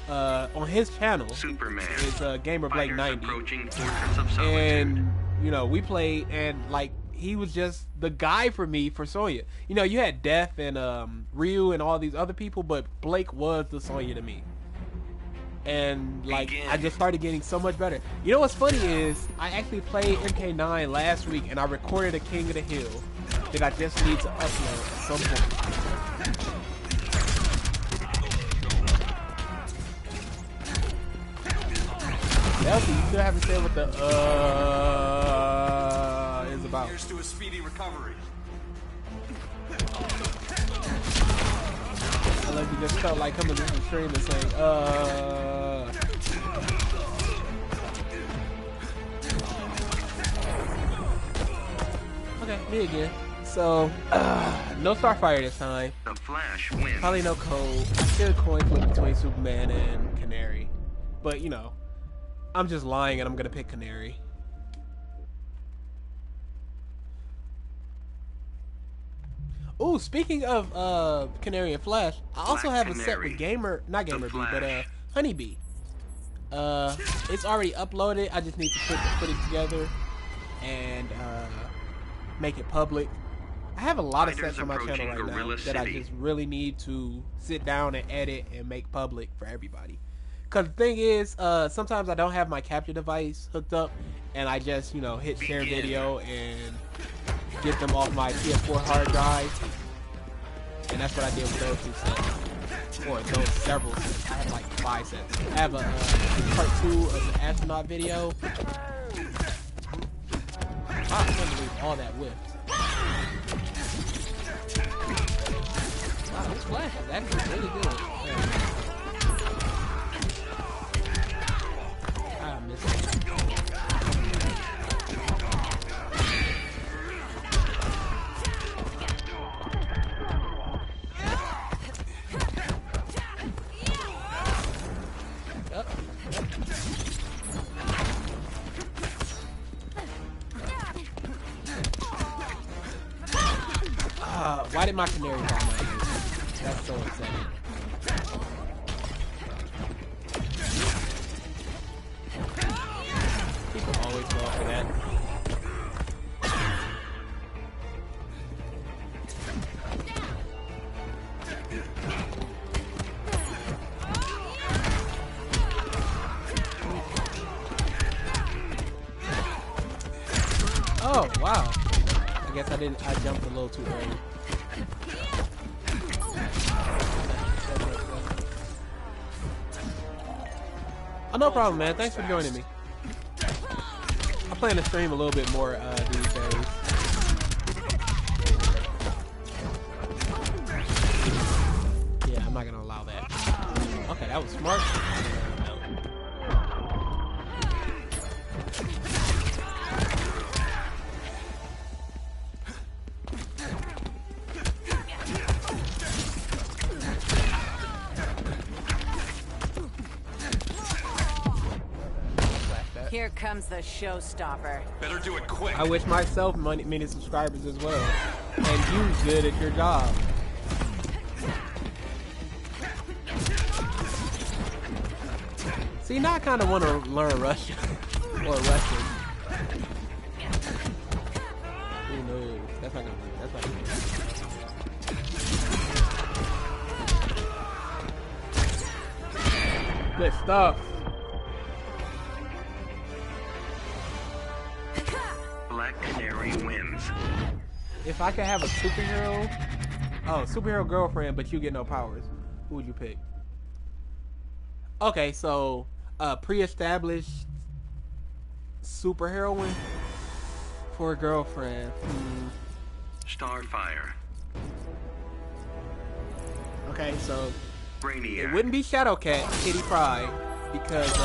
On his channel, Superman. It's Gamer Blake 90, of and you know, we played, and like, he was just the guy for me for Sonya. You know, you had Death and Ryu and all these other people, but Blake was the Sonya to me. And like, I just started getting so much better. You know what's funny is I actually played MK9 last week, and I recorded a King of the Hill that I just need to upload at some point. Delta, you still haven't said what the is about. Here's to a speedy recovery. I like you just felt like coming to the stream and saying, Okay, me again. So, no Starfire this time. The Flash wins. Probably no code. I should coin flip between Superman and Canary. But, you know, I'm just lying and I'm gonna pick Canary. Ooh, speaking of Canary and Flash, I also have a set with not Gamer Bee, but Honeybee. It's already uploaded. I just need to put it together and make it public. I have a lot of sets on my channel right now that I just really need to sit down and edit and make public for everybody. Cause the thing is, sometimes I don't have my capture device hooked up, and I just, you know, hit share video and get them off my PS4 hard drive, and that's what I did with those 2 sets, or those several sets. I have like 5 sets. I have a part 2 of the astronaut video. I can't believe all that whipped. Wow, this Flash is actually really good. did my canary fall my ear? That's so upsetting. People always go for that. Oh, wow. I guess I jumped a little too early. Oh, no problem, man. Thanks for joining me. I plan to stream a little bit more these days. Yeah, I'm not gonna allow that. Okay, that was smart. Here comes the showstopper. Better do it quick. I wish myself many subscribers as well. And you good at your job. See, now I kind of want to learn Russian. Or Russian. Who knows? That's not gonna work. That's not gonna work. Good stuff. Black Canary wins. If I could have a superhero girlfriend, but you get no powers, who would you pick? Okay, so pre-established superheroine for a girlfriend. Starfire. Okay, so Brainiac. it wouldn't be Shadowcat, Kitty Pryde, because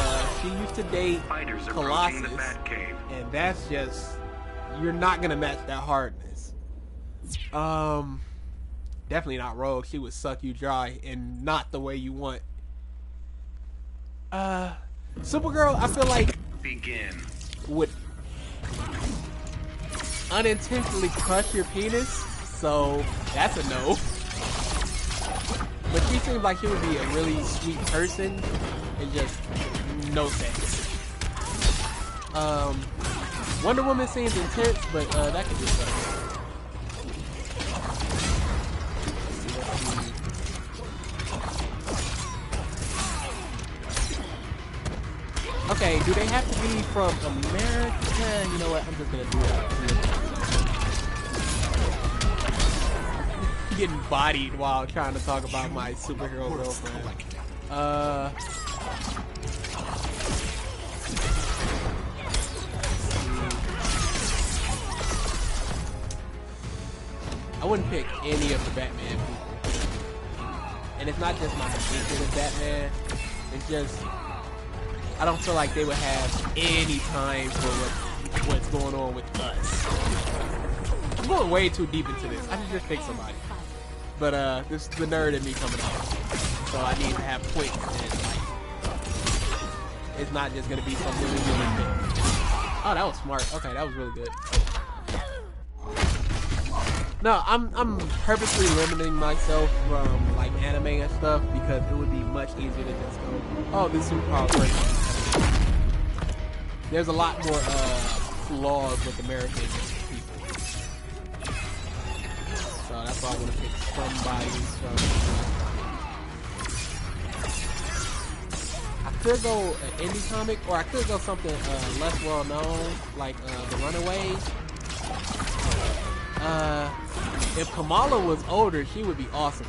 she used to date Fighters approaching Colossus, the Batcave. and that's just, you're not gonna match that hardness. Definitely not Rogue. She would suck you dry, and not the way you want. Supergirl, I feel like Begin. would unintentionally crush your penis, so that's a no. But she seems like she would be a really sweet person and just no sex. Wonder Woman seems intense, but that could be fun. Okay, do they have to be from America? You know what? I'm just gonna do that. Getting bodied while trying to talk about my superhero girlfriend. I wouldn't pick any of the Batman people. And it's not just my hatred of Batman. It's just, I don't feel like they would have any time for what's going on with us. I'm going way too deep into this. I should just pick somebody. But this is the nerd in me coming out. So I need to have points, and like, it's not just gonna be some really good thing. Oh, that was smart. Okay, that was really good. No, I'm purposely limiting myself from like anime and stuff because it would be much easier to just go, oh, this superpower person. There's a lot more flaws with American people. So that's why I want to pick somebody from. I could go an indie comic, or I could go something less well known, like The Runaways. If Kamala was older, she would be awesome.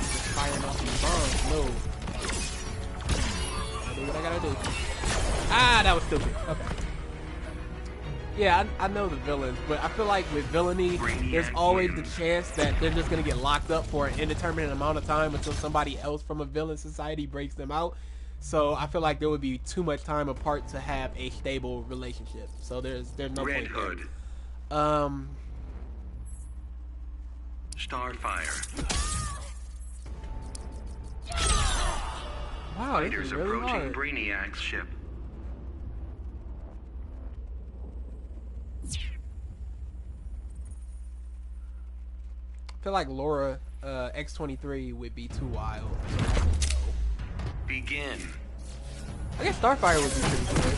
Just firing off these bombs. No. I do what I gotta do. Ah, that was stupid. Okay. Yeah, I know the villains, but I feel like with villainy, there's always the chance that they're just gonna get locked up for an indeterminate amount of time until somebody else from a villain society breaks them out. So I feel like there would be too much time apart to have a stable relationship. So there's no Red point Hood. there. Starfire. Wow, this Fighters is really approaching hard. Brainiac's ship. I feel like Laura X-23 would be too wild. Begin. I guess Starfire would be pretty good.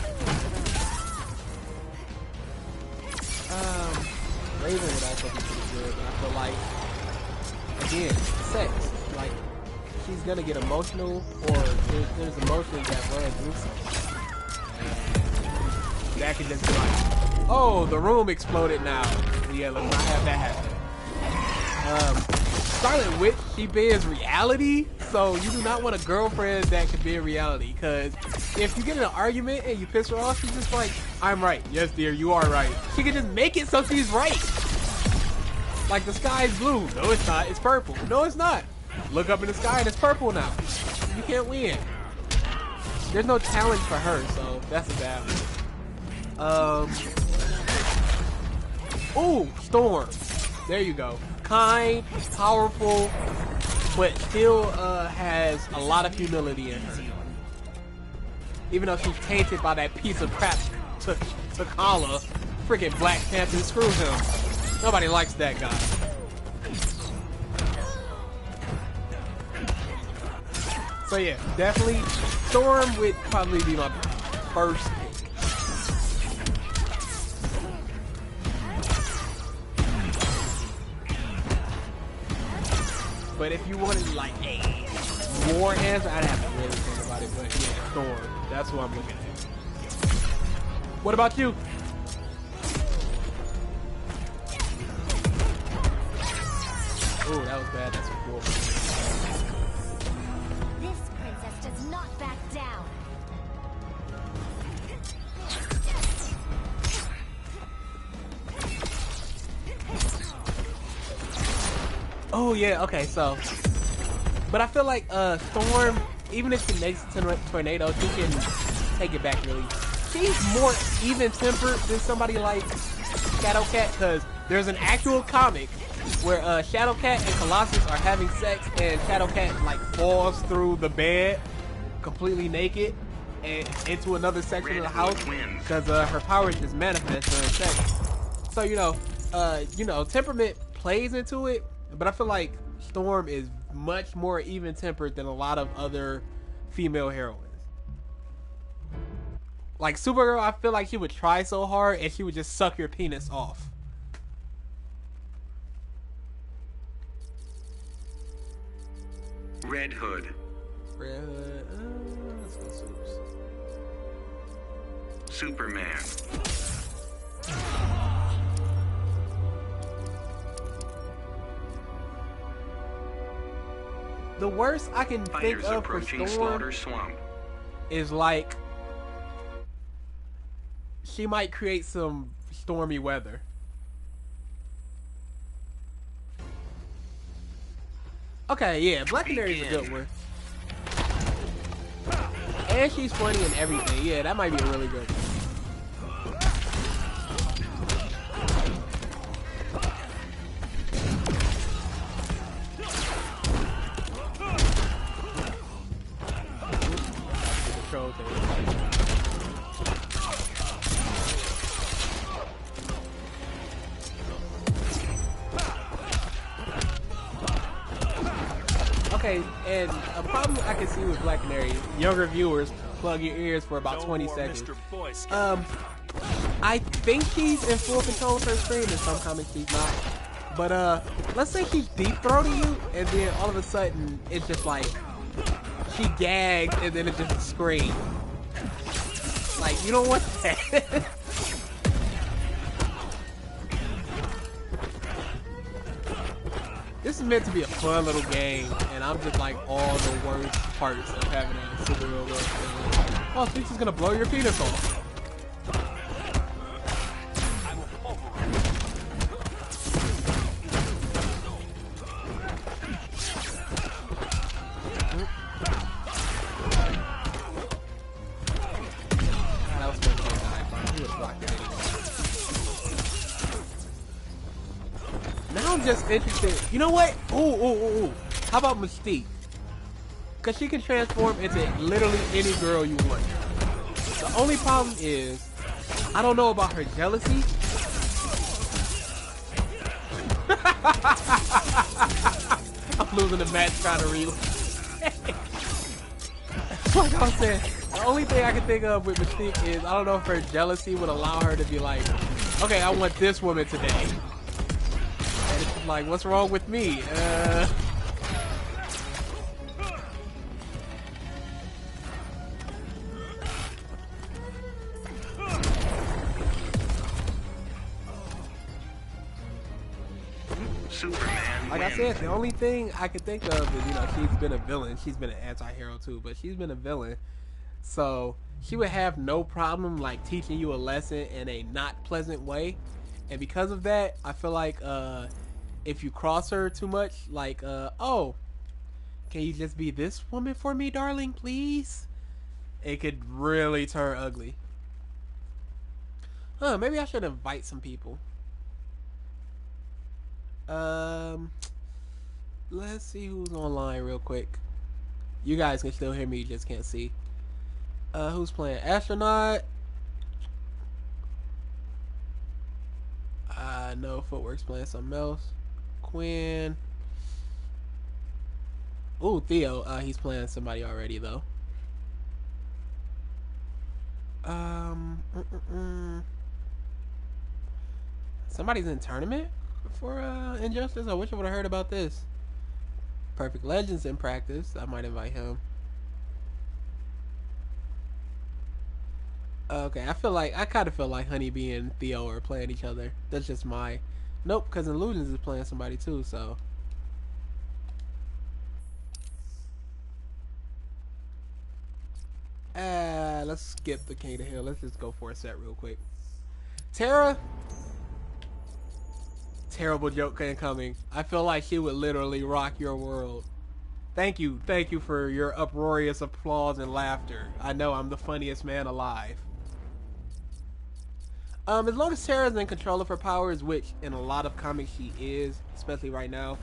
Raven would also be pretty good, but I feel like, again, sex. Like, she's gonna get emotional, or there's emotions that run through something. That could just be like, oh, the room exploded now. Yeah, let's not have that happen. Scarlet Witch, she bears reality, so you do not want a girlfriend that can bear reality, because if you get in an argument and you piss her off, she's just like, I'm right. Yes, dear, you are right. She can just make it so she's right. Like, the sky is blue. No, it's not. It's purple. No, it's not. Look up in the sky and it's purple now. You can't win. There's no challenge for her, so that's a bad one. Ooh, Storm. There you go. Kind, powerful, but still has a lot of humility in her. Even though she's tainted by that piece of crap T'Challa, freaking Black Panther, screw him. Nobody likes that guy. So yeah, definitely Storm would probably be my first pick. But if you wanted like a more answer, I'd have to really think about it. But yeah, Storm. That's who I'm looking at. What about you? Ooh, that was bad. That's cool. This princess does not back down. Oh yeah, okay, so, but I feel like Storm, even if she makes it to tornado, she can take it back really. She's more even-tempered than somebody like Shadowcat, because there's an actual comic where Shadowcat and Colossus are having sex, and Shadowcat like falls through the bed completely naked and into another section of the house because her powers just manifest during sex. So you know, temperament plays into it. But I feel like Storm is much more even-tempered than a lot of other female heroines. Like Supergirl, I feel like she would try so hard and she would just suck your penis off. Red Hood. Red Hood. Let's go Supers. Superman. The worst I can think of for Storm is like she might create some stormy weather. Okay, yeah, Black Canary is a good one. And she's funny and everything. Yeah, that might be a really good one. Okay, and a problem I can see with Black Canary, younger viewers, plug your ears for about 20 seconds. I think she's in full control of her screen. In some comics she's not. But let's say she's deep-throating you, and then all of a sudden it's just like she gags, and then it's just a scream. Like, you don't want that. This is meant to be a fun little game, and I'm just like all the worst parts of having a superhero world. Oh, I think she's gonna blow your penis off. Now I'm just interested. You know what? Ooh. How about Mystique? Because she can transform into literally any girl you want. The only problem is, I don't know about her jealousy, I'm losing the match trying to reload. Like I was saying, the only thing I can think of with Mystique is I don't know if her jealousy would allow her to be like, okay, I want this woman today. And it's like, what's wrong with me? Superman Like I wins. said, the only thing I can think of is, you know, she's been a villain. She's been an anti-hero too, but she's been a villain. So she would have no problem like teaching you a lesson in a not pleasant way. And because of that, I feel like if you cross her too much, like, oh, can you just be this woman for me, darling, please? It could really turn ugly. Huh, maybe I should invite some people. Let's see who's online real quick. You guys can still hear me, you just can't see. Who's playing? Astronaut. No, Footwork's playing something else. Quinn. Ooh, Theo. He's playing somebody already though. Somebody's in tournament for Injustice. I wish I would have heard about this. Perfect Legends in practice. I might invite him. Okay, I kind of feel like Honeybee and Theo are playing each other. That's just my... Nope, because Illusions is playing somebody too, so... Let's skip the King of the Hill. Let's just go for a set real quick. Tara? Terrible joke incoming. I feel like she would literally rock your world. Thank you for your uproarious applause and laughter. I know I'm the funniest man alive. As long as Tara's in control of her powers, which in a lot of comics she is, especially right now,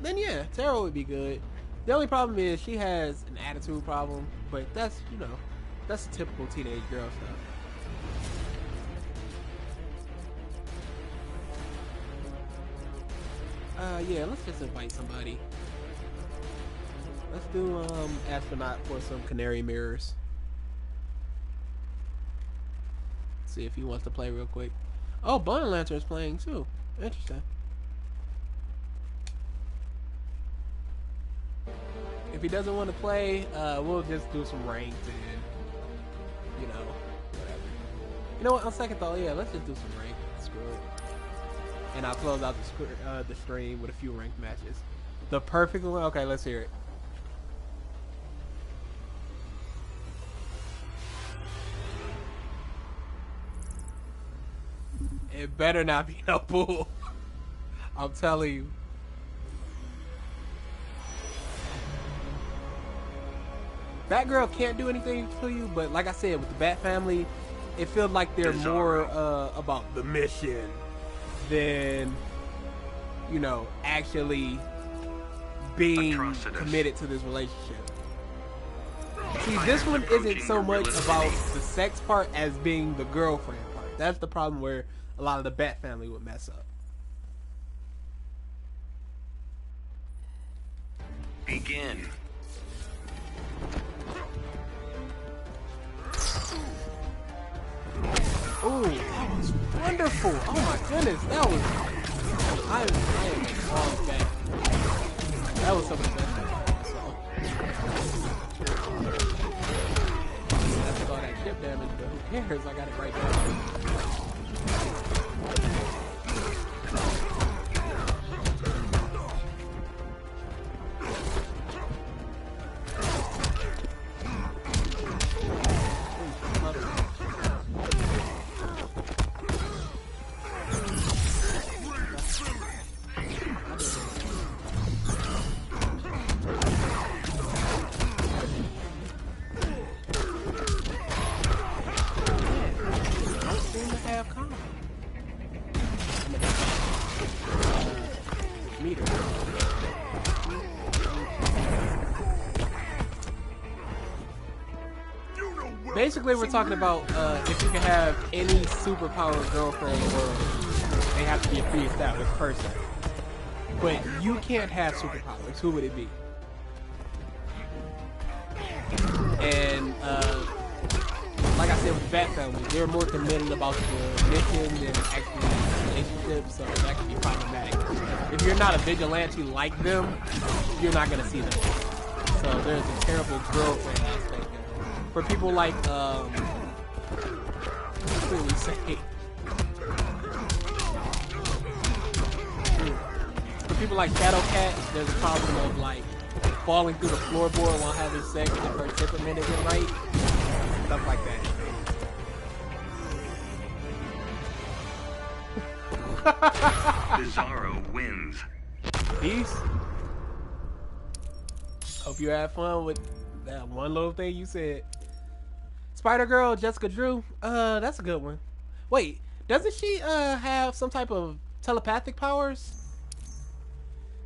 then yeah, Tara would be good. The only problem is she has an attitude problem, but that's, you know, that's typical teenage girl stuff. Yeah, let's just invite somebody. Let's do Astronaut for some Canary Mirrors. See if he wants to play real quick. Oh, Bunny Lantern's playing too. Interesting. If he doesn't want to play, we'll just do some ranked and, you know, whatever. You know what? On second thought, yeah, let's just do some ranked. Screw it. And I'll close out the stream with a few ranked matches. The perfect one. Okay, let's hear it. It better not be no bull. I'm telling you. Batgirl can't do anything to you, but like I said, with the Bat family, it feels like they're more about the mission than, you know, actually being committed to this relationship. See, this one isn't so much about the sex part as being the girlfriend part. That's the problem where a lot of the Bat family would mess up. Begin. Ooh, that was wonderful. Oh my goodness, that was... I am all back. That was some of the best thing. That's all that chip damage, but who cares? I got it right there. Basically, we're talking about if you can have any superpowered girlfriend in the world, They have to be a pre-established person. But you can't have superpowers. Who would it be? And like I said with the Bat Family, they're more committed about the mission than actually the relationship, so that can be problematic. If you're not a vigilante like them, you're not gonna see them. So there's a terrible girlfriend aspect there. For people like what do we say? For people like Shadowcat, there's a problem of like falling through the floorboard while having sex if her temperament isn't right. Stuff like that. Bizarro wins. Peace. Hope you had fun with that one little thing you said. Spider Girl, Jessica Drew. That's a good one. Wait, doesn't she have some type of telepathic powers?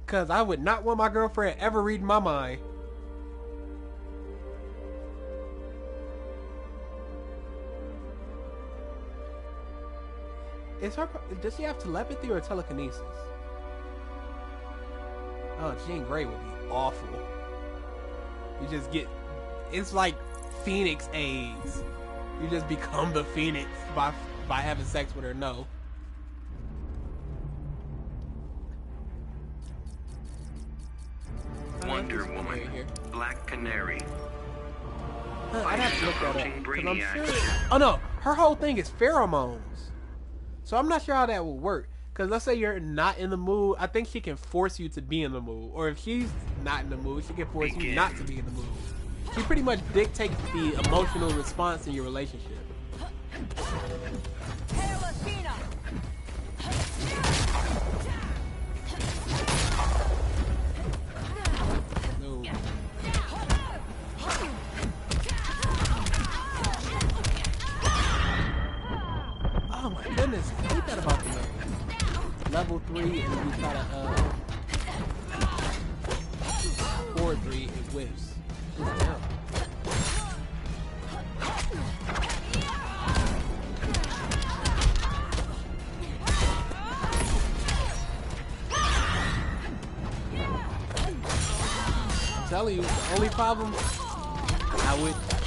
Cause I would not want my girlfriend ever reading my mind. Does she have telepathy or telekinesis? Oh, Jean Grey would be awful. You just get, it's like Phoenix AIDS. You just become the Phoenix by having sex with her. No. Wonder Woman, Black Canary. I'd have to look that up. 'Cause I'm sure. Oh no, her whole thing is pheromones. So I'm not sure how that will work. Because let's say you're not in the mood, I think she can force you to be in the mood. Or if she's not in the mood, she can force you not to be in the mood. She pretty much dictates the emotional response in your relationship. Oh my goodness, I hate that about the level 3 and you try to forward 3 it whiffs. I'm telling you, the only problem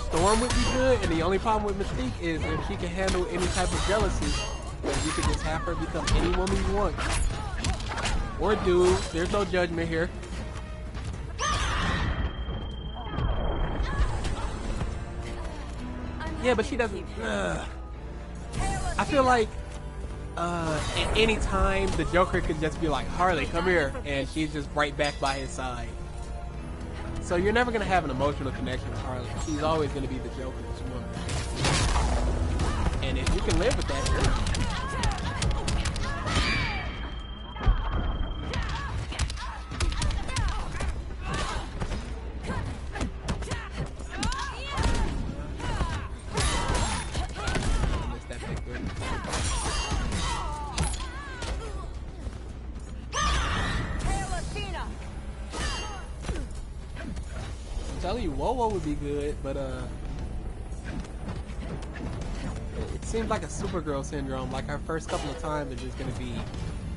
Storm would be good, and the only problem with Mystique is if she can handle any type of jealousy, then you can just have her become any woman you want. Or dude, there's no judgment here. Yeah, but she doesn't. I feel like at any time the Joker could just be like, Harley, come here, and she's just right back by his side. So you're never gonna have an emotional connection with Harley. She's always gonna be the Joker's woman. And if you can live with that, sure. Wowo would be good, but it seems like a Supergirl syndrome. Like our first couple of times are just gonna be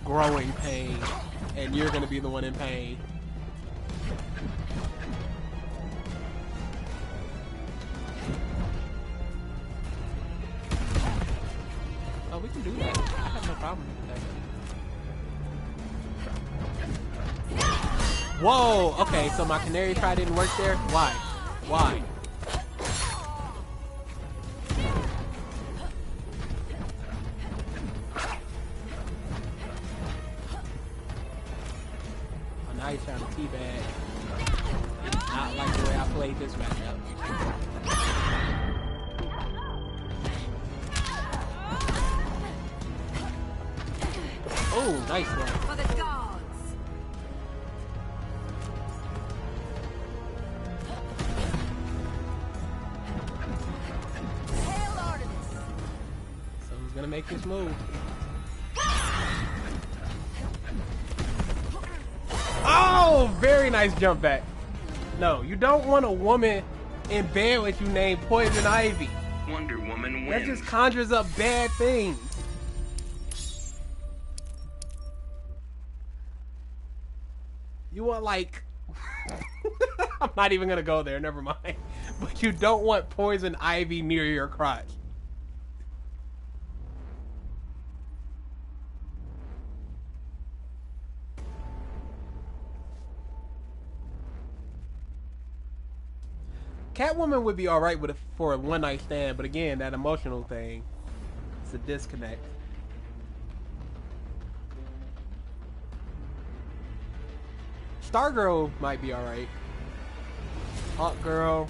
growing pain, and you're gonna be the one in pain. Oh, we can do that. I have no problem with that. Whoa! Okay, so my canary try didn't work there. Why? Why? Oh, now he's trying to teabag. Not like the way I played this matchup. Oh, nice one. For the gods. Gonna make this move. Oh, very nice jump back. No, you don't want a woman in bed with you named Poison Ivy. Wonder Woman wins. That just conjures up bad things. You want like I'm not even gonna go there, never mind. But you don't want poison ivy near your crotch. Catwoman would be alright with it for a one night stand, but again, that emotional thing, it's a disconnect. Stargirl might be alright. Hawkgirl,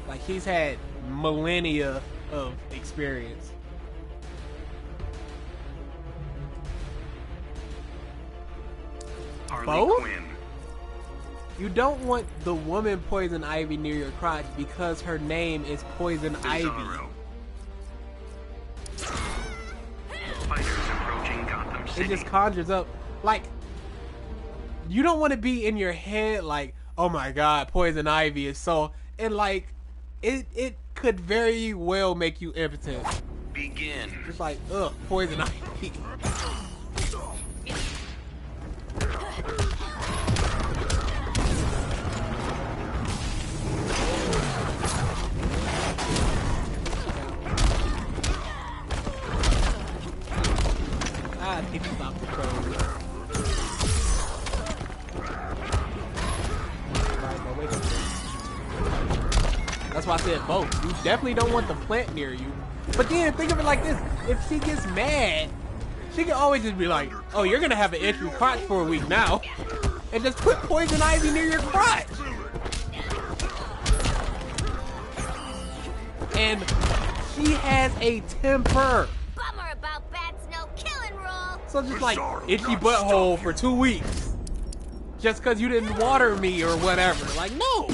like he's had millennia of experience. Harley Quinn. You don't want the woman Poison Ivy near your crotch because her name is Poison Ivy. Spiders approaching Gotham City. It just conjures up, like, you don't want to be in your head like, oh my god, Poison Ivy is so, and like, it could very well make you impotent. Begin. Just like, ugh, Poison Ivy. I need to stop the trolling. That's why I said both. You definitely don't want the plant near you. But then think of it like this: if she gets mad, she can always just be like, "Oh, you're gonna have an itchy crotch for a week now," and just put Poison Ivy near your crotch. And she has a temper. Bummer about Bat's no killing rule. So just like itchy butthole for 2 weeks, just because you didn't water me or whatever. Like no.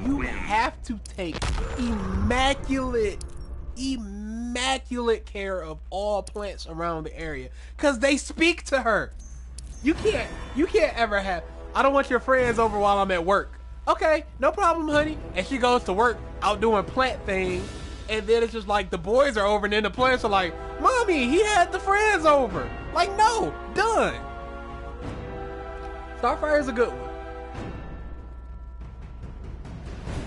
You have to take immaculate care of all plants around the area, cause they speak to her. You can't ever have, I don't want your friends over while I'm at work. Okay, no problem, honey. And she goes to work out doing plant things, and then it's just like the boys are over, and then the plants are like, "Mommy, he had the friends over." Like, no, done. Starfire's a good one.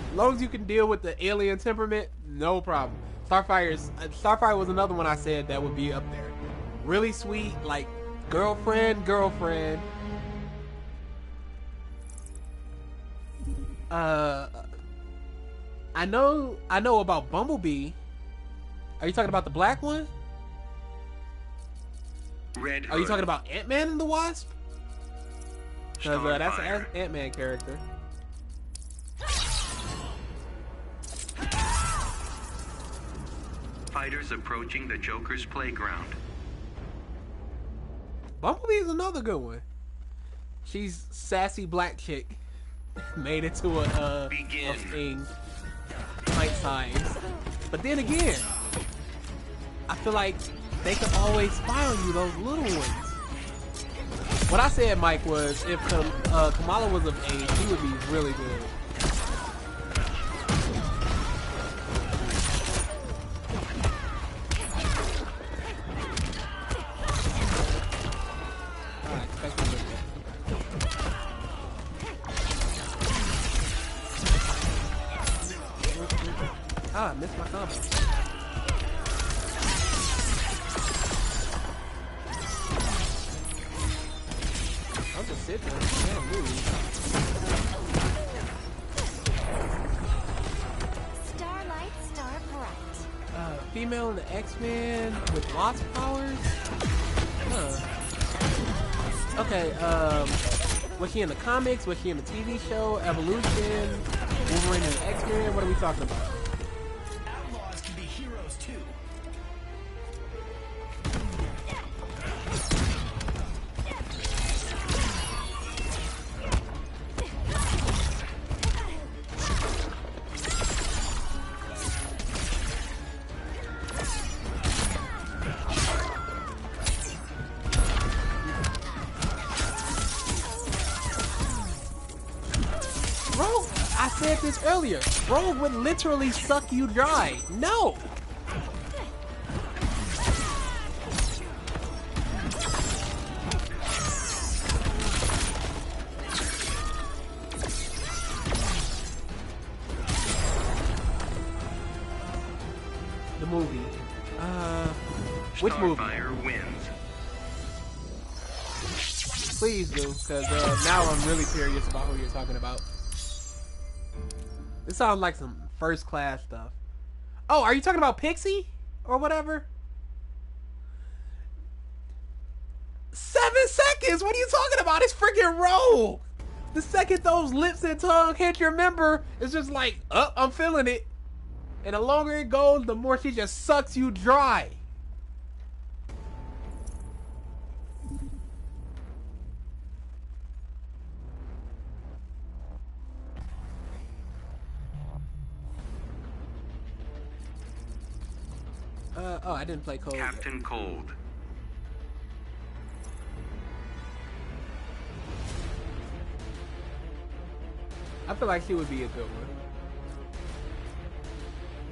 As long as you can deal with the alien temperament, no problem. Starfire was another one I said that would be up there. Really sweet, like girlfriend. I know about Bumblebee. Are you talking about the black one? Red Hood. Are you talking about Ant-Man and the Wasp? Because that's an Ant-Man character. Fighters approaching the Joker's playground. Bumblebee is another good one. She's sassy black chick made it to a thing pint size. But then again, I feel like they could always spy on you, those little ones. What I said, Mike, was if Kamala was of age, she would be really good. I missed my combo. I'll just sit there. I can't move. Starlight, star bright. Female in the X-Men with lots of powers? Huh. Okay, was she in the comics? Was she in the TV show? Evolution? Wolverine and the X-Men? What are we talking about? Bro, I said this earlier. Bro would literally suck you dry. No. The movie. Which movie? Starfire wins. Please do, because now I'm really curious about who you're talking about. This sounds like some first class stuff. Oh, are you talking about Pixie? Or whatever? 7 seconds! What are you talking about? It's freaking Roll! The second those lips and tongue hit your member, it's just like, oh, I'm feeling it. And the longer it goes, the more she just sucks you dry. Oh, I didn't play Cold. Captain Cold. I feel like she would be a good one.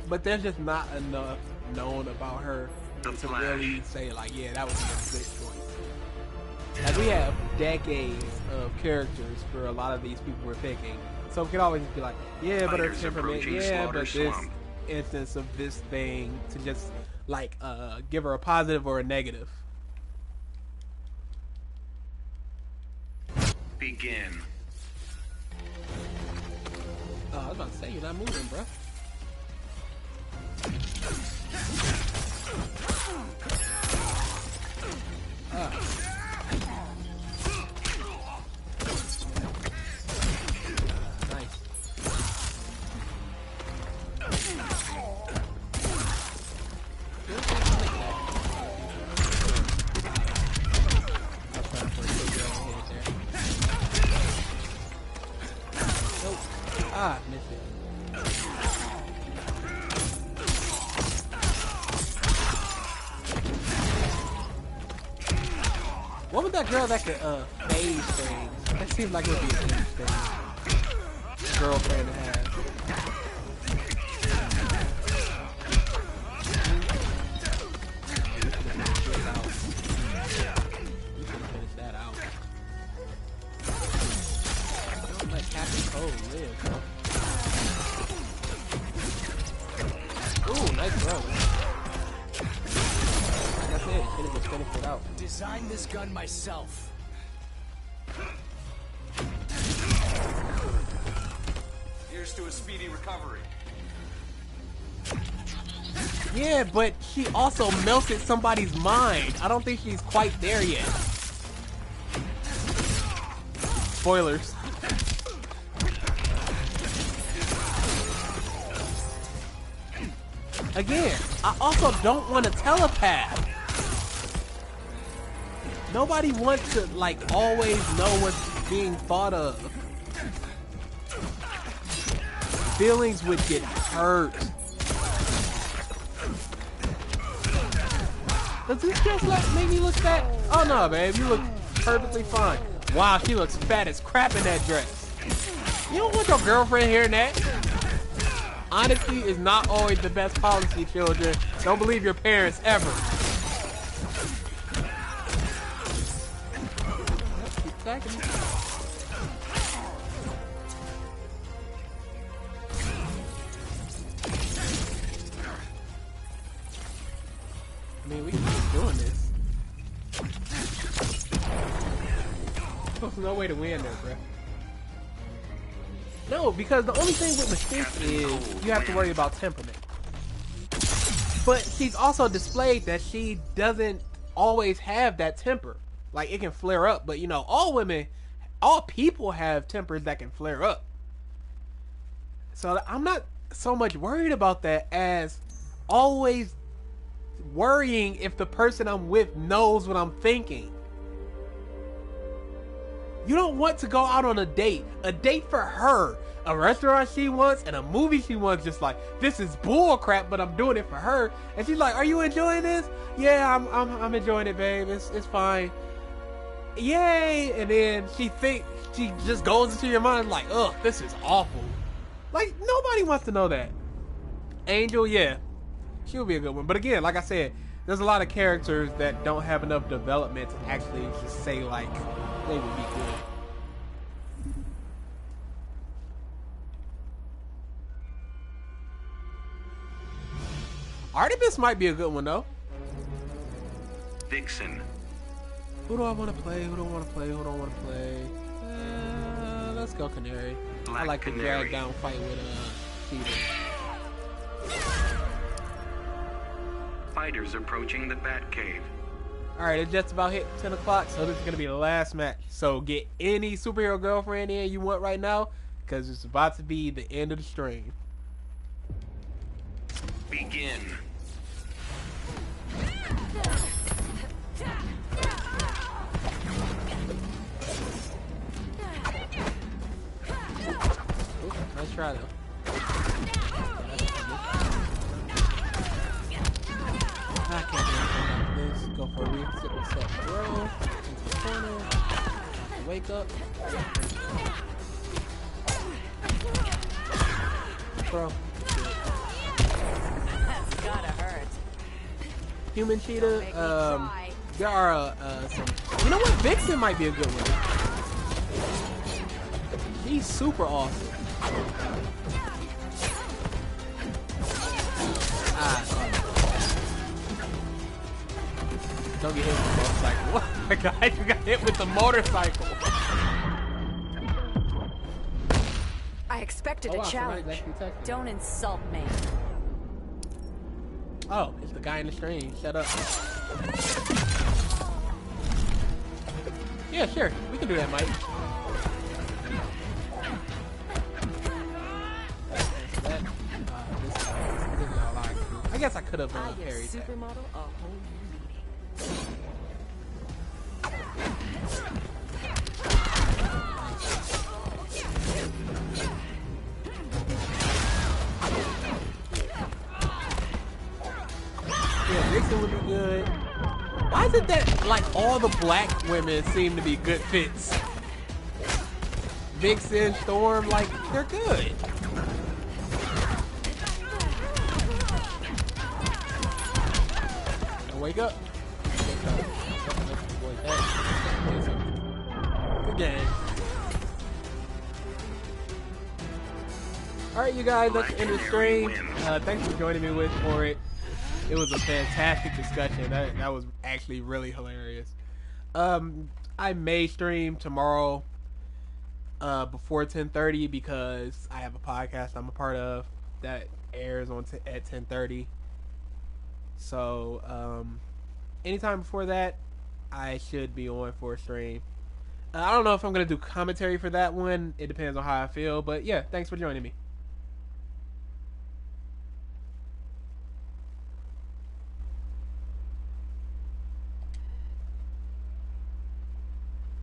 But there's just not enough known about her The to Flash. really say, like, yeah, that would be a good choice. Like, we have decades of characters for a lot of these people we're picking. So we can always be like, yeah, but her Fighters temperament, approaching yeah, Slaughter but this Swamp. instance of this thing, to just, like, give her a positive or a negative. Begin. Oh, I was about to say, you're not moving, bruh. Nice. Ah, missed it. What was that girl that could phase things? That seems like it would be a interesting girlfriend to have. You should have finished that out. Don't let Captain Cole live, bro. Ooh, nice throw. That's it. Should have just finished it out. Designed this gun myself. Here's to a speedy recovery. Yeah, but she also melted somebody's mind. I don't think she's quite there yet. Spoilers. Again, I also don't want a telepath. Nobody wants to, like, always know what's being thought of. Feelings would get hurt. Does this dress make me look fat? Oh no, babe, you look perfectly fine. Wow, she looks fat as crap in that dress. You don't want your girlfriend hearing that. Honesty is not always the best policy, children. Don't believe your parents ever. Keep attacking me. I mean, we can keep doing this. There's no way to win there, bruh. No, because the only thing with Mystique is you have to worry about temperament. But she's also displayed that she doesn't always have that temper. Like, it can flare up, but you know, all people have tempers that can flare up. So I'm not so much worried about that as always worrying if the person I'm with knows what I'm thinking. You don't want to go out on a date for her, a restaurant she wants and a movie she wants, just like, this is bull crap, but I'm doing it for her. And she's like, are you enjoying this? Yeah, I'm enjoying it, babe. It's fine. yay, and then she just goes into your mind like, ugh, this is awful. Like, nobody wants to know that. Angel, yeah, she'll be a good one. But again, like I said, there's a lot of characters that don't have enough development to actually just say like they would be good. Artemis might be a good one though. Vixen. Who do I want to play? Who do I want to play? Who do I want to play? Let's go Canary. Black I like the Canary. drag down fight with Cheetah. Fighters approaching the Batcave. Alright, it just about hit 10 o'clock, so this is going to be the last match. So get any superhero girlfriend in you want right now, because it's about to be the end of the stream. Begin. Ooh, nice try though. I can't do anything like this. Go for a reset throw. Into the corner. Wake up. Throw. That's gotta hurt. Human Cheetah. There are some. You know what? Vixen might be a good one. He's super awesome. Don't get hit with the motorcycle. Oh my god, you got hit with the motorcycle. I expected a challenge. Don't insult me. Oh, it's the guy in the stream. Shut up. Yeah, sure. We can do that, Mike. I guess I could have parried that. Supermodel a whole Yeah, Vixen would be good. Why is it that like all the black women seem to be good fits? Vixen, Storm, like they're good. Wake up. Good game. Alright, you guys, that's the end of the stream. Thanks for joining me for it. It was a fantastic discussion. That was actually really hilarious. I may stream tomorrow before 10:30 because I have a podcast I'm a part of that airs at 10:30. So, anytime before that, I should be on for a stream. I don't know if I'm going to do commentary for that one. It depends on how I feel. But yeah, thanks for joining me.